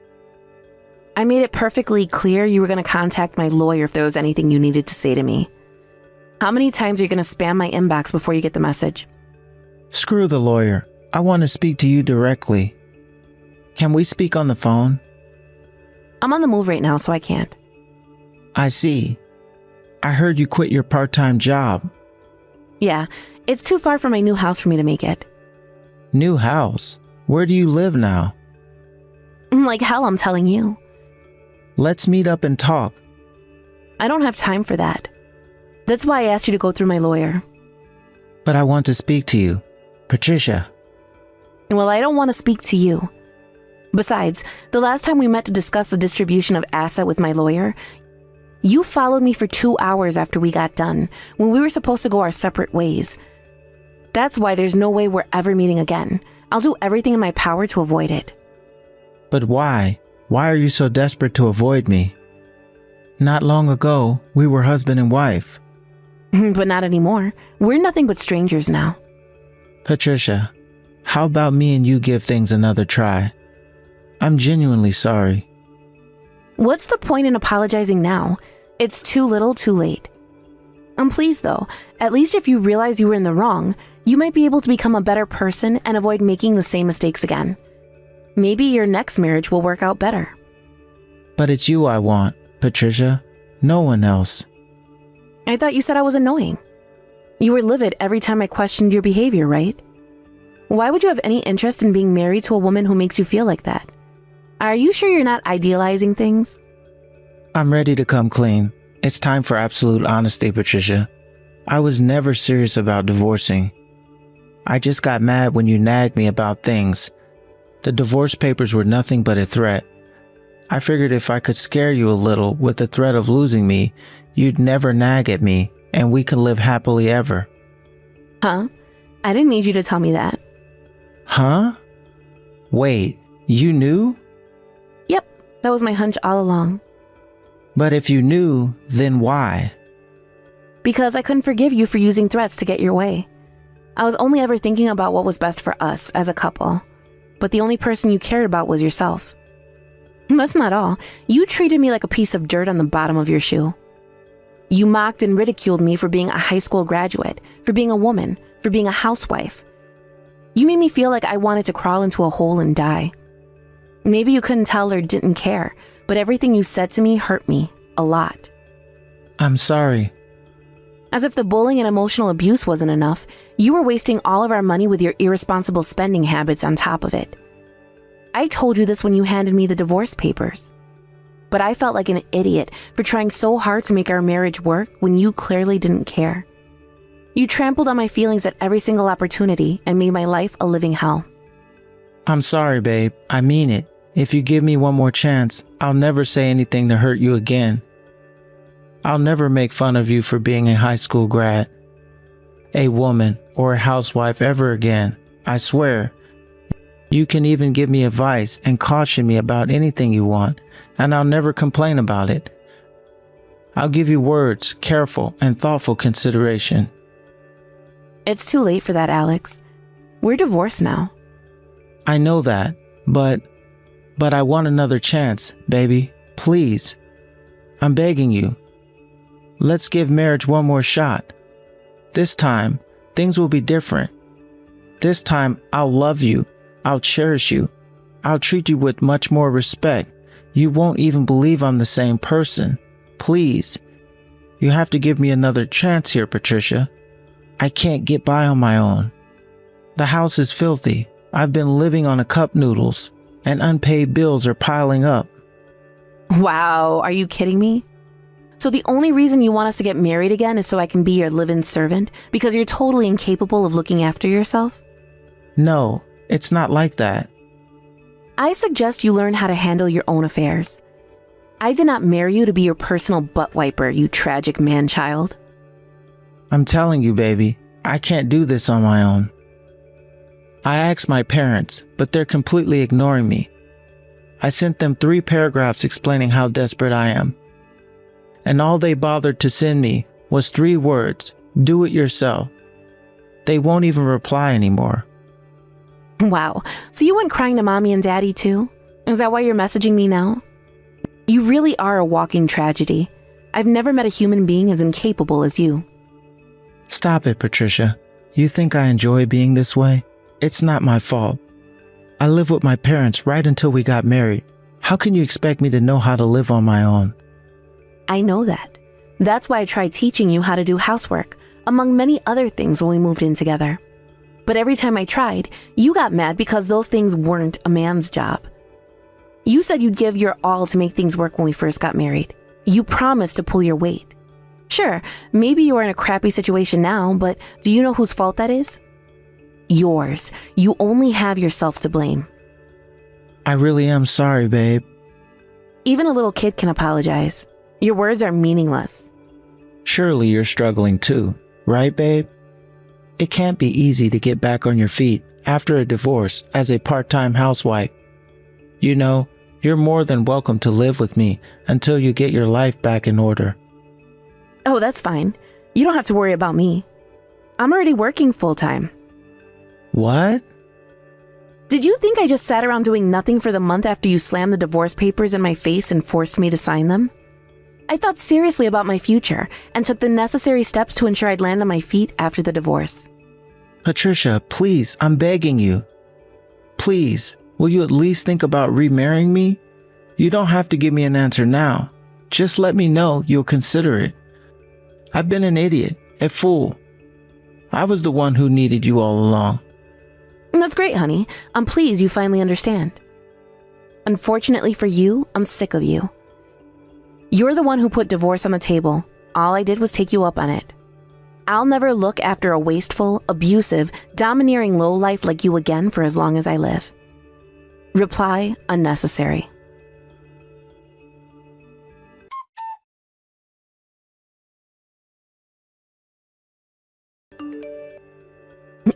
I made it perfectly clear you were going to contact my lawyer if there was anything you needed to say to me. How many times are you going to spam my inbox before you get the message? Screw the lawyer. I want to speak to you directly. Can we speak on the phone? I'm on the move right now, so I can't. I see. I heard you quit your part-time job. Yeah, it's too far from my new house for me to make it. New house? Where do you live now? Like hell, I'm telling you. Let's meet up and talk. I don't have time for that. That's why I asked you to go through my lawyer. But I want to speak to you. Patricia. Well, I don't want to speak to you. Besides, the last time we met to discuss the distribution of asset with my lawyer, you followed me for 2 hours after we got done, when we were supposed to go our separate ways. That's why there's no way we're ever meeting again. I'll do everything in my power to avoid it. But why? Why are you so desperate to avoid me? Not long ago, we were husband and wife. But not anymore. We're nothing but strangers now. Patricia, how about me and you give things another try? I'm genuinely sorry. What's the point in apologizing now? It's too little, too late. I'm pleased though. At least if you realize you were in the wrong, you might be able to become a better person and avoid making the same mistakes again. Maybe your next marriage will work out better. But it's you I want, Patricia. No one else. I thought you said I was annoying. You were livid every time I questioned your behavior, right? Why would you have any interest in being married to a woman who makes you feel like that? Are you sure you're not idealizing things? I'm ready to come clean. It's time for absolute honesty, Patricia. I was never serious about divorcing. I just got mad when you nagged me about things. The divorce papers were nothing but a threat. I figured if I could scare you a little with the threat of losing me, you'd never nag at me, and we could live happily ever. Huh? I didn't need you to tell me that. Huh? Wait, you knew? Yep, that was my hunch all along. But if you knew, then why? Because I couldn't forgive you for using threats to get your way. I was only ever thinking about what was best for us as a couple, but the only person you cared about was yourself. That's not all. You treated me like a piece of dirt on the bottom of your shoe. You mocked and ridiculed me for being a high school graduate, for being a woman, for being a housewife. You made me feel like I wanted to crawl into a hole and die. Maybe you couldn't tell or didn't care, but everything you said to me hurt me a lot. I'm sorry. As if the bullying and emotional abuse wasn't enough, you were wasting all of our money with your irresponsible spending habits on top of it. I told you this when you handed me the divorce papers. But I felt like an idiot for trying so hard to make our marriage work when you clearly didn't care. You trampled on my feelings at every single opportunity and made my life a living hell. I'm sorry, babe. I mean it. If you give me one more chance, I'll never say anything to hurt you again. I'll never make fun of you for being a high school grad, a woman, or a housewife ever again. I swear. You can even give me advice and caution me about anything you want, and I'll never complain about it. I'll give you words, careful and thoughtful consideration. It's too late for that, Alex. We're divorced now. I know that, but I want another chance, baby. Please. I'm begging you. Let's give marriage one more shot. This time, things will be different. This time, I'll love you. I'll cherish you. I'll treat you with much more respect. You won't even believe I'm the same person. Please. You have to give me another chance here, Patricia. I can't get by on my own. The house is filthy. I've been living on a cup noodles, and unpaid bills are piling up. Wow, are you kidding me? So the only reason you want us to get married again is so I can be your live-in servant because you're totally incapable of looking after yourself? No, it's not like that. I suggest you learn how to handle your own affairs. I did not marry you to be your personal butt wiper, you tragic man-child. I'm telling you, baby, I can't do this on my own. I asked my parents, but they're completely ignoring me. I sent them 3 paragraphs explaining how desperate I am. And all they bothered to send me was 3 words, do it yourself. They won't even reply anymore. Wow, so you went crying to mommy and daddy too? Is that why you're messaging me now? You really are a walking tragedy. I've never met a human being as incapable as you. Stop it, Patricia. You think I enjoy being this way? It's not my fault. I lived with my parents right until we got married. How can you expect me to know how to live on my own? I know that. That's why I tried teaching you how to do housework, among many other things when we moved in together. But every time I tried, you got mad because those things weren't a man's job. You said you'd give your all to make things work when we first got married. You promised to pull your weight. Sure, maybe you are in a crappy situation now, but do you know whose fault that is? Yours. You only have yourself to blame. I really am sorry, babe. Even a little kid can apologize. Your words are meaningless. Surely you're struggling too, right, babe? It can't be easy to get back on your feet after a divorce as a part-time housewife. You know, you're more than welcome to live with me until you get your life back in order. Oh, that's fine. You don't have to worry about me. I'm already working full-time. What? Did you think I just sat around doing nothing for the month after you slammed the divorce papers in my face and forced me to sign them? I thought seriously about my future and took the necessary steps to ensure I'd land on my feet after the divorce. Patricia, please, I'm begging you. Please, will you at least think about remarrying me? You don't have to give me an answer now. Just let me know you'll consider it. I've been an idiot, a fool. I was the one who needed you all along. That's great, honey. I'm pleased you finally understand. Unfortunately for you, I'm sick of you. You're the one who put divorce on the table. All I did was take you up on it. I'll never look after a wasteful, abusive, domineering lowlife like you again for as long as I live. Reply unnecessary.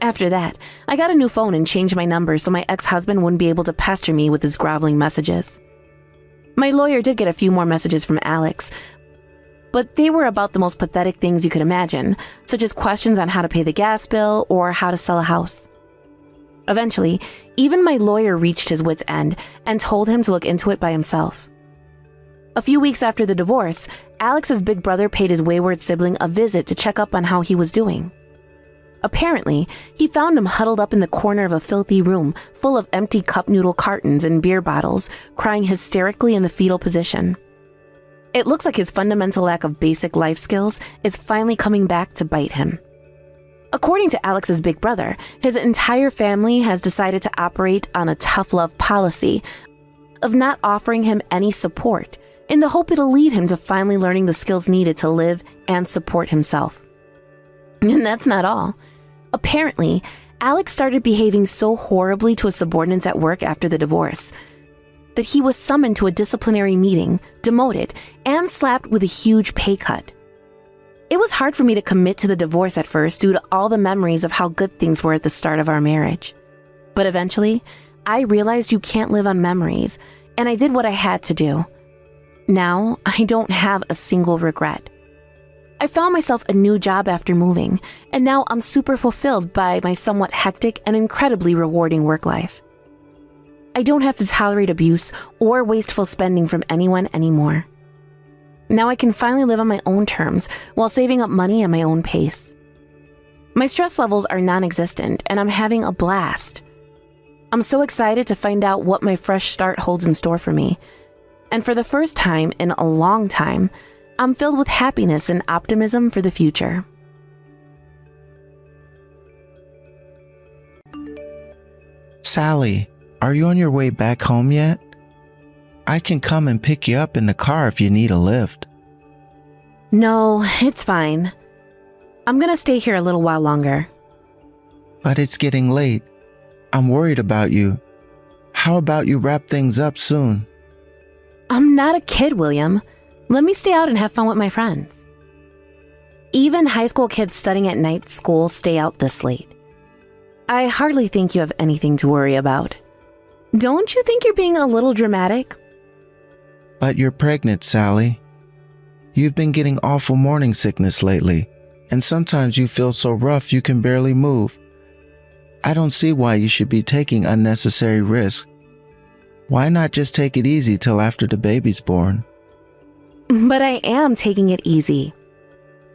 After that, I got a new phone and changed my number so my ex-husband wouldn't be able to pester me with his groveling messages. My lawyer did get a few more messages from Alex, but they were about the most pathetic things you could imagine, such as questions on how to pay the gas bill or how to sell a house. Eventually, even my lawyer reached his wit's end and told him to look into it by himself. A few weeks after the divorce, Alex's big brother paid his wayward sibling a visit to check up on how he was doing. Apparently, he found him huddled up in the corner of a filthy room full of empty cup noodle cartons and beer bottles, crying hysterically in the fetal position. It looks like his fundamental lack of basic life skills is finally coming back to bite him. According to Alex's big brother, his entire family has decided to operate on a tough love policy of not offering him any support, in the hope it'll lead him to finally learning the skills needed to live and support himself. And that's not all. Apparently, Alex started behaving so horribly to his subordinates at work after the divorce that he was summoned to a disciplinary meeting, demoted, and slapped with a huge pay cut. It was hard for me to commit to the divorce at first due to all the memories of how good things were at the start of our marriage. But eventually, I realized you can't live on memories, and I did what I had to do. Now, I don't have a single regret. I found myself a new job after moving, and now I'm super fulfilled by my somewhat hectic and incredibly rewarding work life. I don't have to tolerate abuse or wasteful spending from anyone anymore. Now I can finally live on my own terms while saving up money at my own pace. My stress levels are non-existent, and I'm having a blast. I'm so excited to find out what my fresh start holds in store for me. And for the first time in a long time, I'm filled with happiness and optimism for the future. Sally, are you on your way back home yet? I can come and pick you up in the car if you need a lift. No, it's fine. I'm gonna stay here a little while longer. But it's getting late. I'm worried about you. How about you wrap things up soon? I'm not a kid, William. Let me stay out and have fun with my friends. Even high school kids studying at night school stay out this late. I hardly think you have anything to worry about. Don't you think you're being a little dramatic? But you're pregnant, Sally. You've been getting awful morning sickness lately, and sometimes you feel so rough you can barely move. I don't see why you should be taking unnecessary risks. Why not just take it easy till after the baby's born? But I am taking it easy.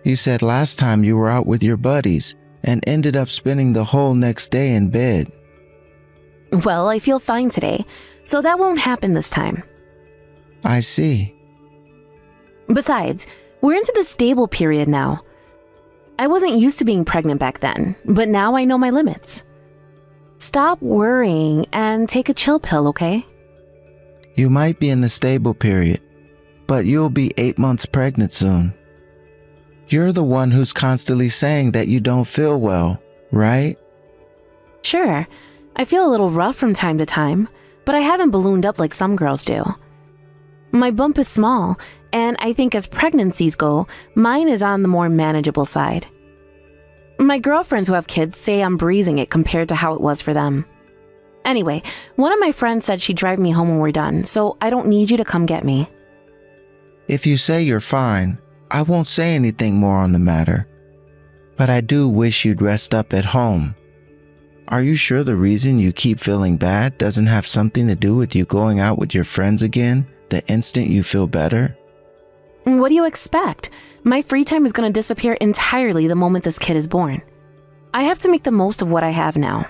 You said last time you were out with your buddies and ended up spending the whole next day in bed. Well, I feel fine today, so that won't happen this time. I see. Besides, we're into the stable period now. I wasn't used to being pregnant back then, but now I know my limits. Stop worrying and take a chill pill, okay? You might be in the stable period, but you'll be 8 months pregnant soon. You're the one who's constantly saying that you don't feel well, right? Sure, I feel a little rough from time to time, but I haven't ballooned up like some girls do. My bump is small, and I think as pregnancies go, mine is on the more manageable side. My girlfriends who have kids say I'm breezing it compared to how it was for them. Anyway, one of my friends said she'd drive me home when we're done, so I don't need you to come get me. If you say you're fine, I won't say anything more on the matter. But I do wish you'd rest up at home. Are you sure the reason you keep feeling bad doesn't have something to do with you going out with your friends again the instant you feel better? What do you expect? My free time is going to disappear entirely the moment this kid is born. I have to make the most of what I have now.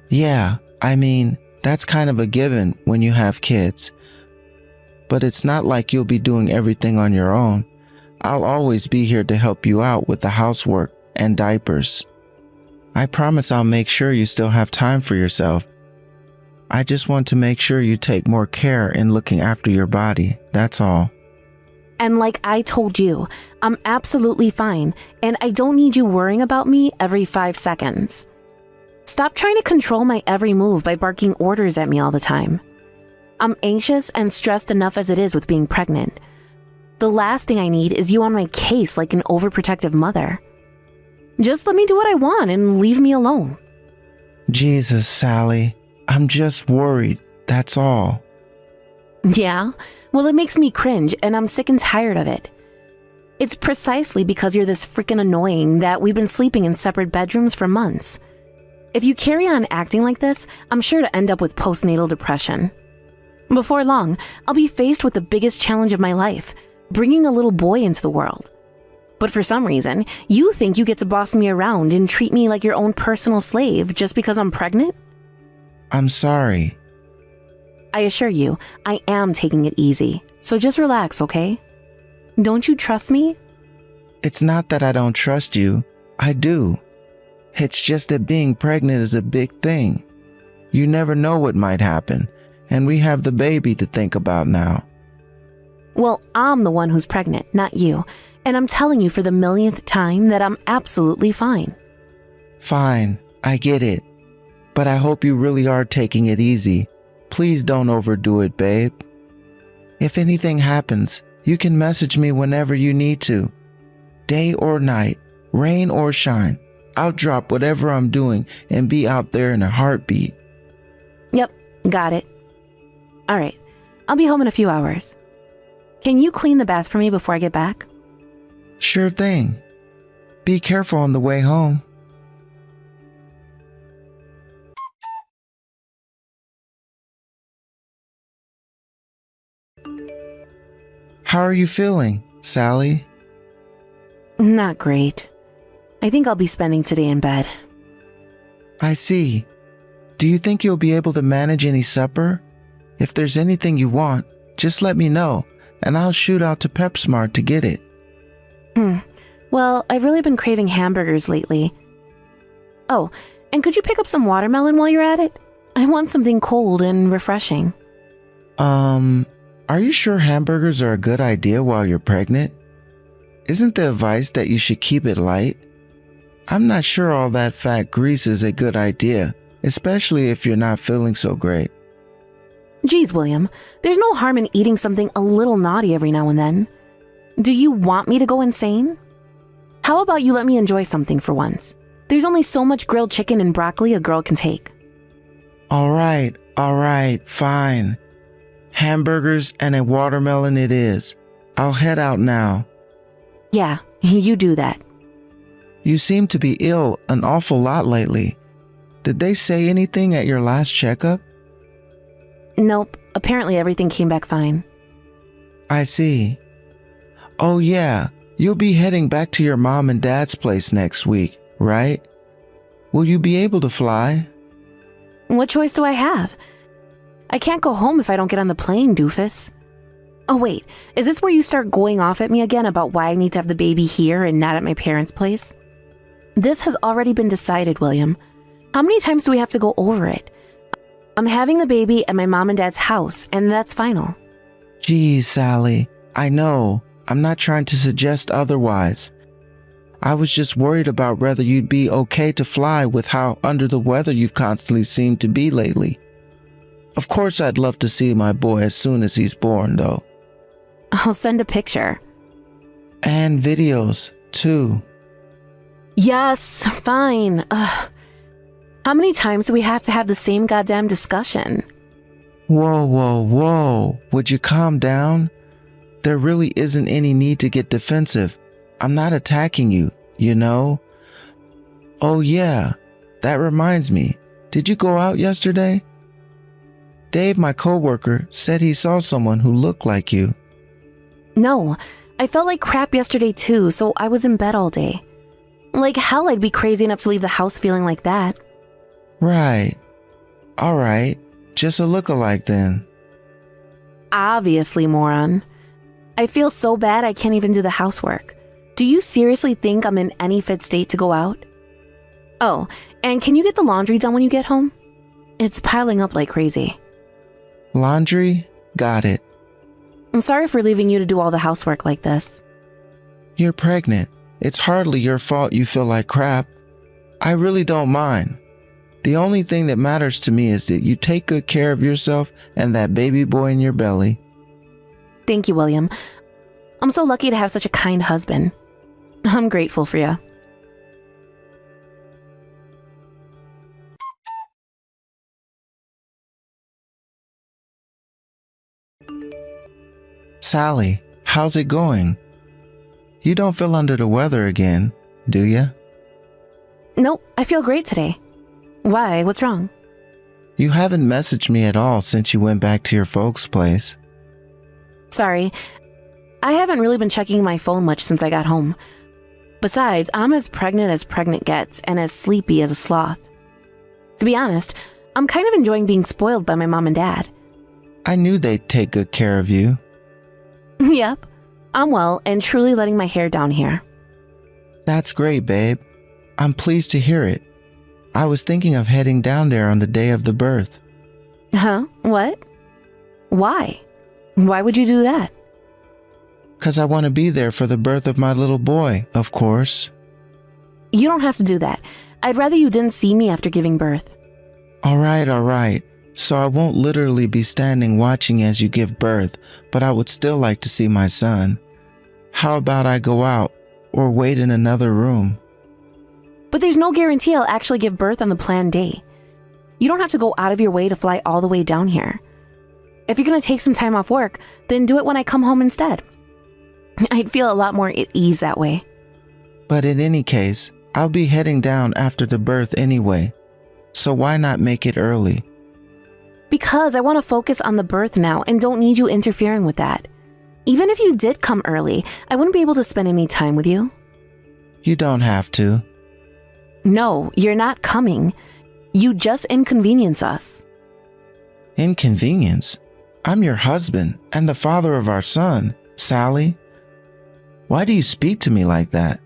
Yeah, I mean, that's kind of a given when you have kids. But it's not like you'll be doing everything on your own. I'll always be here to help you out with the housework and diapers. I promise I'll make sure you still have time for yourself. I just want to make sure you take more care in looking after your body, that's all. And like I told you, I'm absolutely fine, and I don't need you worrying about me every 5 seconds. Stop trying to control my every move by barking orders at me all the time. I'm anxious and stressed enough as it is with being pregnant. The last thing I need is you on my case like an overprotective mother. Just let me do what I want and leave me alone. Jesus, Sally, I'm just worried, that's all. Yeah? Well, it makes me cringe, and I'm sick and tired of it. It's precisely because you're this freaking annoying that we've been sleeping in separate bedrooms for months. If you carry on acting like this, I'm sure to end up with postnatal depression. Before long, I'll be faced with the biggest challenge of my life, bringing a little boy into the world. But for some reason, you think you get to boss me around and treat me like your own personal slave just because I'm pregnant? I'm sorry. I assure you, I am taking it easy, so just relax, okay? Don't you trust me? It's not that I don't trust you. I do. It's just that being pregnant is a big thing. You never know what might happen, and we have the baby to think about now. Well, I'm the one who's pregnant, not you, and I'm telling you for the millionth time that I'm absolutely fine. Fine, I get it. But I hope you really are taking it easy. Please don't overdo it, babe. If anything happens, you can message me whenever you need to. Day or night, rain or shine, I'll drop whatever I'm doing and be out there in a heartbeat. Yep, got it. All right, I'll be home in a few hours. Can you clean the bath for me before I get back? Sure thing. Be careful on the way home. How are you feeling, Sally? Not great. I think I'll be spending today in bed. I see. Do you think you'll be able to manage any supper? If there's anything you want, just let me know, and I'll shoot out to PepSmart to get it. Well, I've really been craving hamburgers lately. Oh, and could you pick up some watermelon while you're at it? I want something cold and refreshing. Are you sure hamburgers are a good idea while you're pregnant? Isn't the advice that you should keep it light? I'm not sure all that fat grease is a good idea, especially if you're not feeling so great. Geez, William, there's no harm in eating something a little naughty every now and then. Do you want me to go insane? How about you let me enjoy something for once? There's only so much grilled chicken and broccoli a girl can take. All right, fine. Hamburgers and a watermelon it is. I'll head out now. Yeah, you do that. You seem to be ill an awful lot lately. Did they say anything at your last checkup? Nope, apparently everything came back fine. I see. Oh yeah, you'll be heading back to your mom and dad's place next week, right? Will you be able to fly? What choice do I have? I can't go home if I don't get on the plane, doofus. Oh wait, is this where you start going off at me again about why I need to have the baby here and not at my parents' place? This has already been decided, William. How many times do we have to go over it? I'm having the baby at my mom and dad's house, and that's final. Geez, Sally, I know. I'm not trying to suggest otherwise. I was just worried about whether you'd be okay to fly with how under the weather you've constantly seemed to be lately. Of course, I'd love to see my boy as soon as he's born, though. I'll send a picture. And videos, too. Yes, fine. How many times do we have to have the same goddamn discussion? Whoa. Would you calm down? There really isn't any need to get defensive. I'm not attacking you, you know? Oh yeah, that reminds me. Did you go out yesterday? Dave, my coworker, said he saw someone who looked like you. No, I felt like crap yesterday too, so I was in bed all day. Like hell, I'd be crazy enough to leave the house feeling like that. Right. All right. Just a lookalike then. Obviously, moron. I feel so bad I can't even do the housework. Do you seriously think I'm in any fit state to go out? Oh, and can you get the laundry done when you get home? It's piling up like crazy. Laundry? Got it. I'm sorry for leaving you to do all the housework like this. You're pregnant. It's hardly your fault you feel like crap. I really don't mind. The only thing that matters to me is that you take good care of yourself and that baby boy in your belly. Thank you, William. I'm so lucky to have such a kind husband. I'm grateful for you. Sally, how's it going? You don't feel under the weather again, do ya? Nope, I feel great today. Why? What's wrong? You haven't messaged me at all since you went back to your folks' place. Sorry. I haven't really been checking my phone much since I got home. Besides, I'm as pregnant gets and as sleepy as a sloth. To be honest, I'm kind of enjoying being spoiled by my mom and dad. I knew they'd take good care of you. Yep. I'm well and truly letting my hair down here. That's great, babe. I'm pleased to hear it. I was thinking of heading down there on the day of the birth. Huh? What? Why? Why would you do that? 'Cause I want to be there for the birth of my little boy, of course. You don't have to do that. I'd rather you didn't see me after giving birth. All right. So I won't literally be standing watching as you give birth, but I would still like to see my son. How about I go out or wait in another room? But there's no guarantee I'll actually give birth on the planned day. You don't have to go out of your way to fly all the way down here. If you're going to take some time off work, then do it when I come home instead. I'd feel a lot more at ease that way. But in any case, I'll be heading down after the birth anyway. So why not make it early? Because I want to focus on the birth now and don't need you interfering with that. Even if you did come early, I wouldn't be able to spend any time with you. You don't have to. No, you're not coming. You just inconvenience us. Inconvenience? I'm your husband and the father of our son, Sally. Why do you speak to me like that?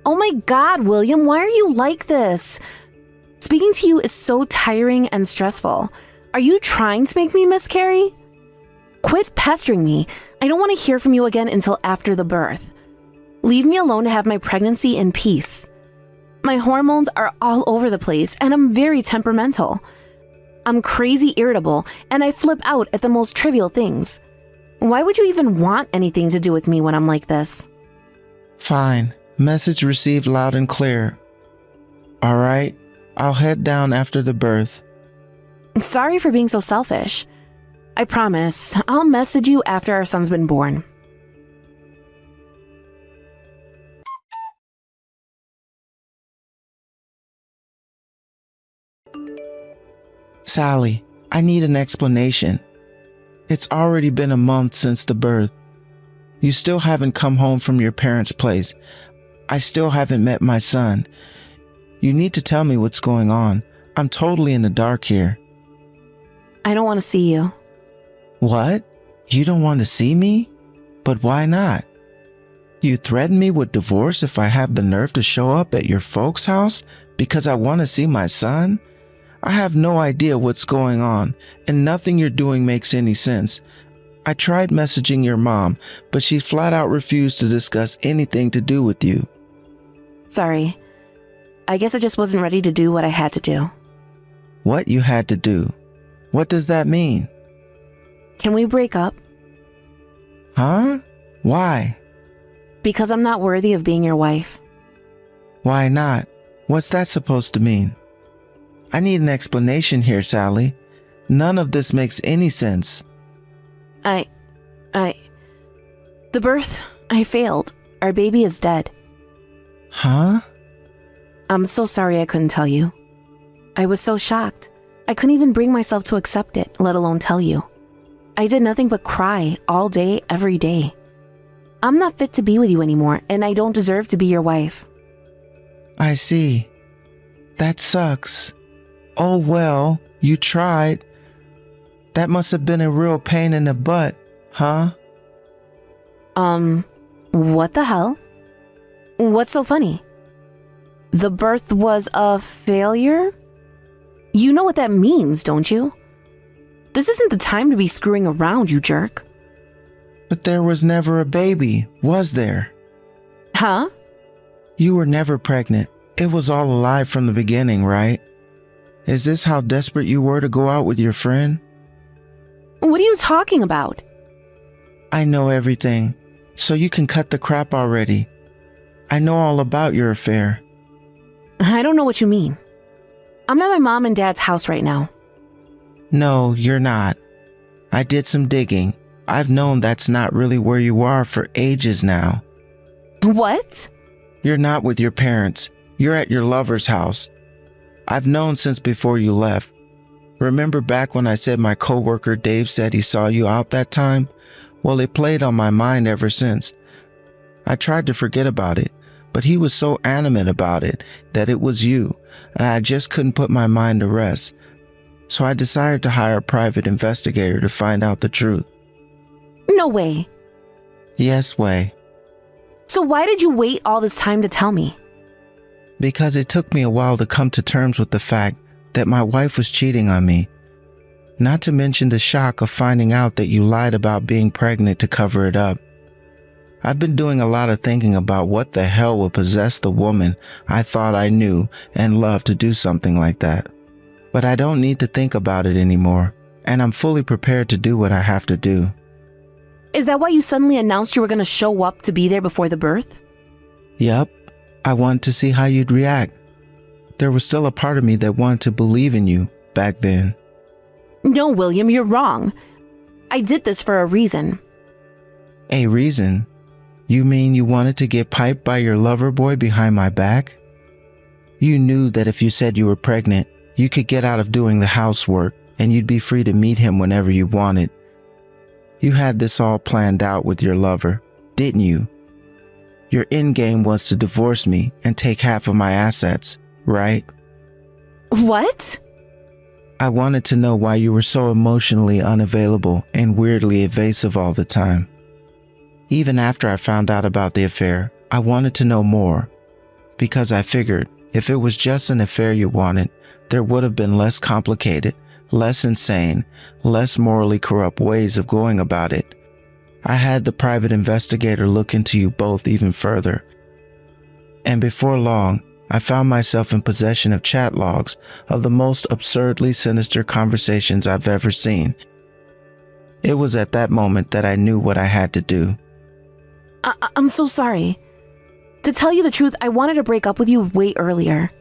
Oh my God, William, why are you like this? Speaking to you is so tiring and stressful. Are you trying to make me miscarry? Quit pestering me. I don't want to hear from you again until after the birth. Leave me alone to have my pregnancy in peace. My hormones are all over the place and I'm very temperamental. I'm crazy irritable and I flip out at the most trivial things. Why would you even want anything to do with me when I'm like this? Fine. Message received loud and clear. All right. I'll head down after the birth. Sorry for being so selfish. I promise, I'll message you after our son's been born. Sally, I need an explanation. It's already been a month since the birth. You still haven't come home from your parents' place. I still haven't met my son. You need to tell me what's going on. I'm totally in the dark here. I don't want to see you. What? You don't want to see me? But why not? You threaten me with divorce if I have the nerve to show up at your folks' house because I want to see my son? I have no idea what's going on, and nothing you're doing makes any sense. I tried messaging your mom, but she flat out refused to discuss anything to do with you. Sorry. I guess I just wasn't ready to do what I had to do. What you had to do? What does that mean? Can we break up? Huh? Why? Because I'm not worthy of being your wife. Why not? What's that supposed to mean? I need an explanation here, Sally. None of this makes any sense. The birth, I failed. Our baby is dead. Huh? I'm so sorry I couldn't tell you. I was so shocked. I couldn't even bring myself to accept it, let alone tell you. I did nothing but cry all day, every day. I'm not fit to be with you anymore, and I don't deserve to be your wife. I see. That sucks. Oh well, you tried. That must have been a real pain in the butt, huh? What the hell? What's so funny? The birth was a failure? You know what that means, don't you? This isn't the time to be screwing around, you jerk. But there was never a baby, was there? Huh? You were never pregnant. It was all a lie from the beginning, right? Is this how desperate you were to go out with your friend? What are you talking about? I know everything, so you can cut the crap already. I know all about your affair. I don't know what you mean. I'm at my mom and dad's house right now. No, you're not. I did some digging. I've known that's not really where you are for ages now. What? You're not with your parents. You're at your lover's house. I've known since before you left. Remember back when I said my coworker Dave said he saw you out that time? Well, it played on my mind ever since. I tried to forget about it, but he was so adamant about it that it was you, and I just couldn't put my mind to rest. So I decided to hire a private investigator to find out the truth. No way. Yes, way. So why did you wait all this time to tell me? Because it took me a while to come to terms with the fact that my wife was cheating on me. Not to mention the shock of finding out that you lied about being pregnant to cover it up. I've been doing a lot of thinking about what the hell would possess the woman I thought I knew and loved to do something like that. But I don't need to think about it anymore, and I'm fully prepared to do what I have to do. Is that why you suddenly announced you were going to show up to be there before the birth? Yep. I wanted to see how you'd react. There was still a part of me that wanted to believe in you back then. No, William, you're wrong. I did this for a reason. A reason? You mean you wanted to get piped by your lover boy behind my back? You knew that if you said you were pregnant, you could get out of doing the housework and you'd be free to meet him whenever you wanted. You had this all planned out with your lover, didn't you? Your end game was to divorce me and take half of my assets, right? What? I wanted to know why you were so emotionally unavailable and weirdly evasive all the time. Even after I found out about the affair, I wanted to know more, because I figured if it was just an affair you wanted, there would have been less complicated, less insane, less morally corrupt ways of going about it. I had the private investigator look into you both even further. And before long, I found myself in possession of chat logs of the most absurdly sinister conversations I've ever seen. It was at that moment that I knew what I had to do. I'm so sorry. To tell you the truth, I wanted to break up with you way earlier.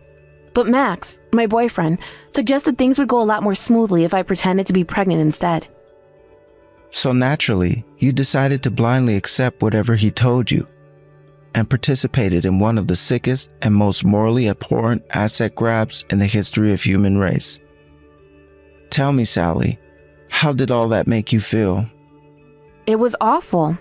But Max, my boyfriend, suggested things would go a lot more smoothly if I pretended to be pregnant instead. So naturally, you decided to blindly accept whatever he told you and participated in one of the sickest and most morally abhorrent asset grabs in the history of human race. Tell me, Sally, how did all that make you feel? It was awful.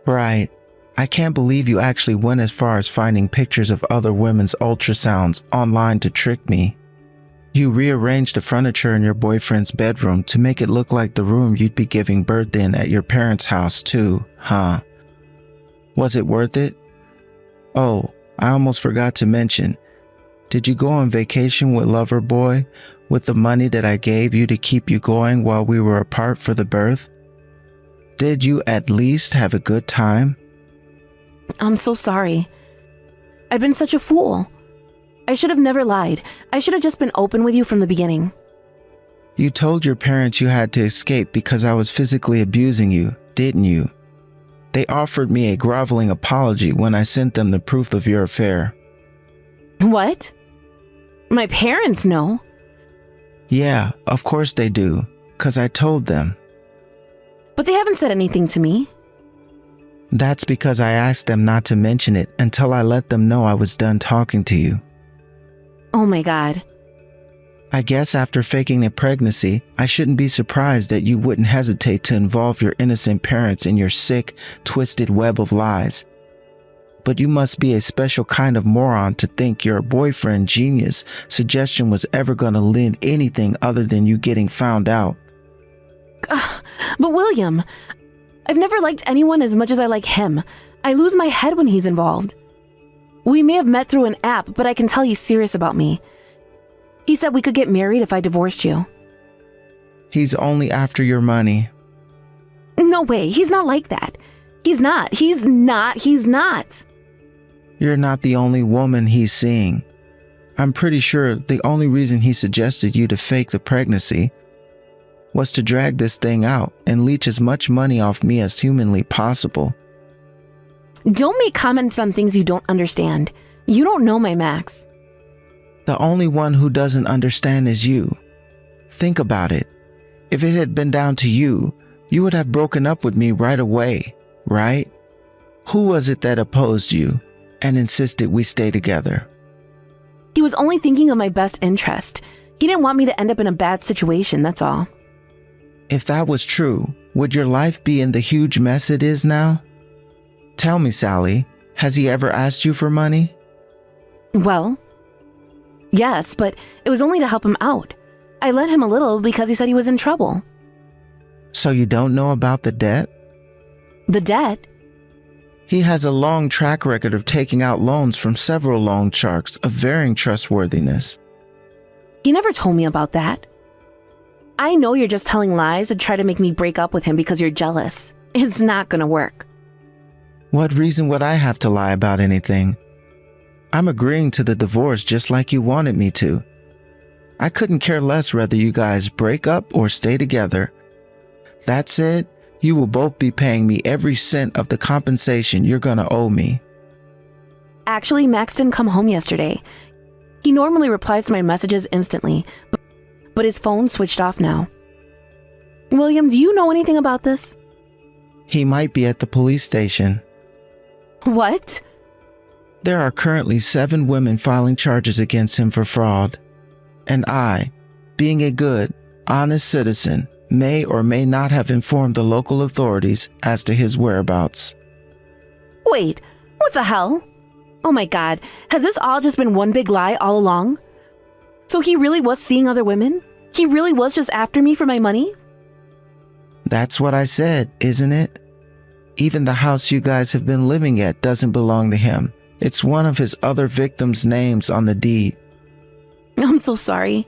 Right. I can't believe you actually went as far as finding pictures of other women's ultrasounds online to trick me. You rearranged the furniture in your boyfriend's bedroom to make it look like the room you'd be giving birth in at your parents' house too, huh? Was it worth it? Oh, I almost forgot to mention. Did you go on vacation with Lover Boy with the money that I gave you to keep you going while we were apart for the birth? Did you at least have a good time? I'm so sorry. I've been such a fool. I should have never lied. I should have just been open with you from the beginning. You told your parents you had to escape because I was physically abusing you, didn't you? They offered me a groveling apology when I sent them the proof of your affair. What? My parents know. Yeah, of course they do, 'cause I told them. But they haven't said anything to me. That's because I asked them not to mention it until I let them know I was done talking to you. Oh my God. I guess after faking a pregnancy, I shouldn't be surprised that you wouldn't hesitate to involve your innocent parents in your sick, twisted web of lies. But you must be a special kind of moron to think your boyfriend genius suggestion was ever going to lend anything other than you getting found out. But William, I've never liked anyone as much as I like him. I lose my head when he's involved. We may have met through an app, but I can tell he's serious about me. He said we could get married if I divorced you. He's only after your money. No way, he's not like that. He's not. You're not the only woman he's seeing. I'm pretty sure the only reason he suggested you to fake the pregnancy was to drag this thing out and leech as much money off me as humanly possible. Don't make comments on things you don't understand. You don't know my Max. The only one who doesn't understand is you. Think about it. If it had been down to you, you would have broken up with me right away, right? Who was it that opposed you and insisted we stay together? He was only thinking of my best interest. He didn't want me to end up in a bad situation, that's all. If that was true, would your life be in the huge mess it is now? Tell me, Sally, has he ever asked you for money? Well, yes, but it was only to help him out. I lent him a little because he said he was in trouble. So you don't know about the debt? The debt? He has a long track record of taking out loans from several loan sharks of varying trustworthiness. He never told me about that. I know you're just telling lies to try to make me break up with him because you're jealous. It's not gonna work. What reason would I have to lie about anything? I'm agreeing to the divorce just like you wanted me to. I couldn't care less whether you guys break up or stay together. That said, you will both be paying me every cent of the compensation you're gonna owe me. Actually, Max didn't come home yesterday. He normally replies to my messages instantly, but his phone switched off now. William, do you know anything about this? He might be at the police station. What? There are currently 7 women filing charges against him for fraud. And I, being a good, honest citizen, may or may not have informed the local authorities as to his whereabouts. Wait, what the hell? Oh my god, has this all just been one big lie all along? So he really was seeing other women? He really was just after me for my money? That's what I said, isn't it? Even the house you guys have been living at doesn't belong to him. It's one of his other victims' names on the deed. I'm so sorry.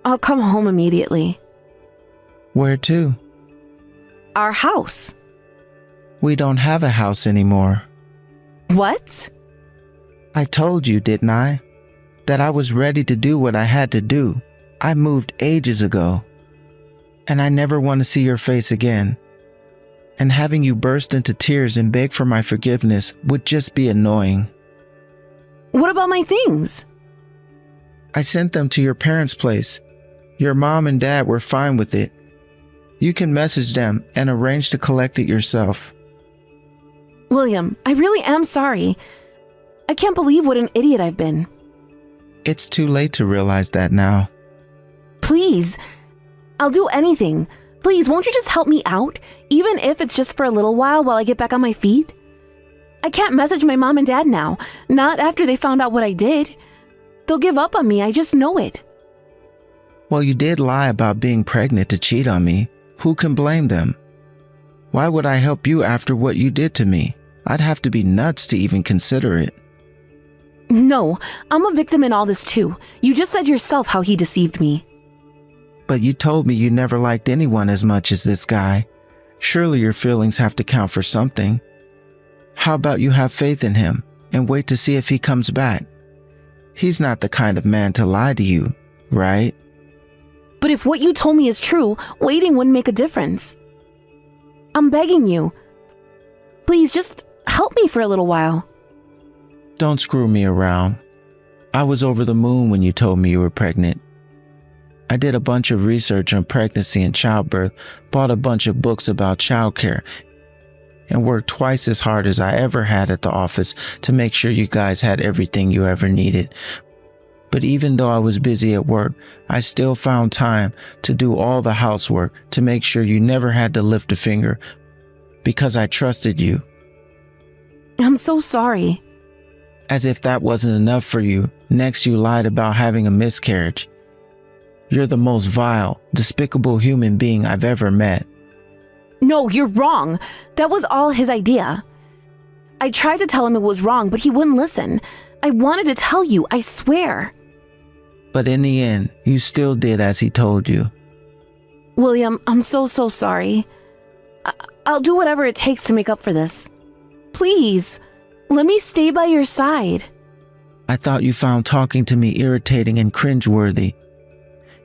I'll come home immediately. Where to? Our house. We don't have a house anymore. What? I told you, didn't I? That I was ready to do what I had to do. I moved ages ago. And I never want to see your face again. And having you burst into tears and beg for my forgiveness would just be annoying. What about my things? I sent them to your parents' place. Your mom and dad were fine with it. You can message them and arrange to collect it yourself. William, I really am sorry. I can't believe what an idiot I've been. It's too late to realize that now. Please, I'll do anything. Please, won't you just help me out? Even if it's just for a little while I get back on my feet? I can't message my mom and dad now. Not after they found out what I did. They'll give up on me, I just know it. Well, you did lie about being pregnant to cheat on me. Who can blame them? Why would I help you after what you did to me? I'd have to be nuts to even consider it. No, I'm a victim in all this too. You just said yourself how he deceived me. But you told me you never liked anyone as much as this guy. Surely your feelings have to count for something. How about you have faith in him and wait to see if he comes back? He's not the kind of man to lie to you, right? But if what you told me is true, waiting wouldn't make a difference. I'm begging you. Please, just help me for a little while. Don't screw me around. I was over the moon when you told me you were pregnant. I did a bunch of research on pregnancy and childbirth, bought a bunch of books about childcare, and worked twice as hard as I ever had at the office to make sure you guys had everything you ever needed. But even though I was busy at work, I still found time to do all the housework to make sure you never had to lift a finger because I trusted you. I'm so sorry. As if that wasn't enough for you, next you lied about having a miscarriage. You're the most vile, despicable human being I've ever met. No, you're wrong. That was all his idea. I tried to tell him it was wrong, but he wouldn't listen. I wanted to tell you, I swear. But in the end, you still did as he told you. William, I'm so sorry. I'll do whatever it takes to make up for this. Please, let me stay by your side. I thought you found talking to me irritating and cringeworthy.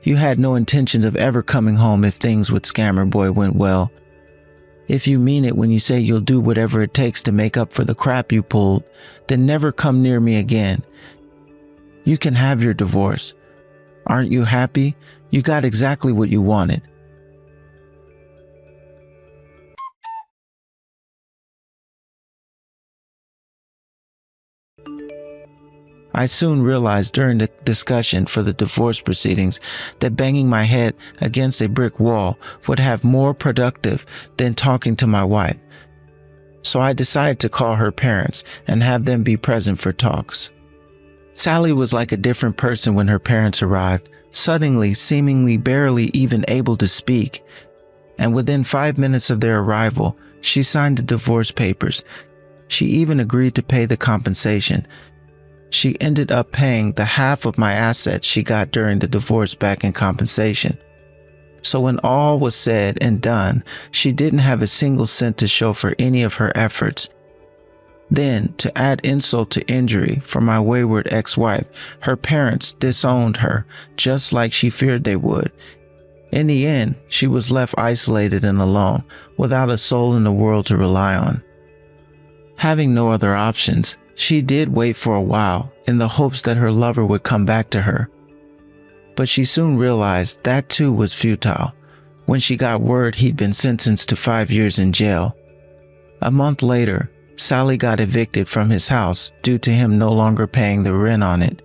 You had no intentions of ever coming home if things with Scammer Boy went well. If you mean it when you say you'll do whatever it takes to make up for the crap you pulled, then never come near me again. You can have your divorce. Aren't you happy? You got exactly what you wanted. I soon realized during the discussion for the divorce proceedings that banging my head against a brick wall would have more productive than talking to my wife. So I decided to call her parents and have them be present for talks. Sally was like a different person when her parents arrived, suddenly seemingly barely even able to speak. And within 5 minutes of their arrival, she signed the divorce papers. She even agreed to pay the compensation. She ended up paying the half of my assets she got during the divorce back in compensation. So when all was said and done, she didn't have a single cent to show for any of her efforts. Then, to add insult to injury for my wayward ex-wife, her parents disowned her, just like she feared they would. In the end, she was left isolated and alone, without a soul in the world to rely on. Having no other options, she did wait for a while in the hopes that her lover would come back to her. But she soon realized that too was futile when she got word he'd been sentenced to 5 years in jail. A month later, Sally got evicted from his house due to him no longer paying the rent on it.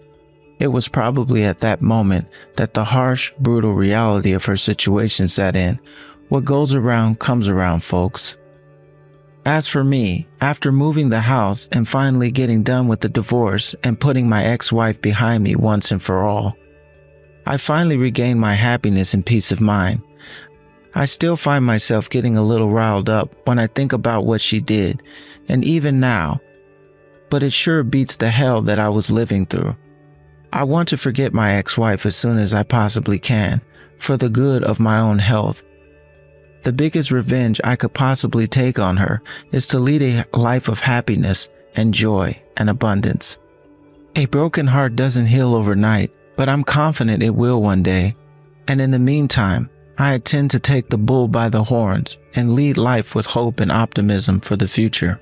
It was probably at that moment that the harsh, brutal reality of her situation set in. What goes around comes around, folks. As for me, after moving the house and finally getting done with the divorce and putting my ex-wife behind me once and for all, I finally regained my happiness and peace of mind. I still find myself getting a little riled up when I think about what she did, and even now, but it sure beats the hell that I was living through. I want to forget my ex-wife as soon as I possibly can, for the good of my own health. The biggest revenge I could possibly take on her is to lead a life of happiness and joy and abundance. A broken heart doesn't heal overnight, but I'm confident it will one day. And in the meantime, I intend to take the bull by the horns and lead life with hope and optimism for the future.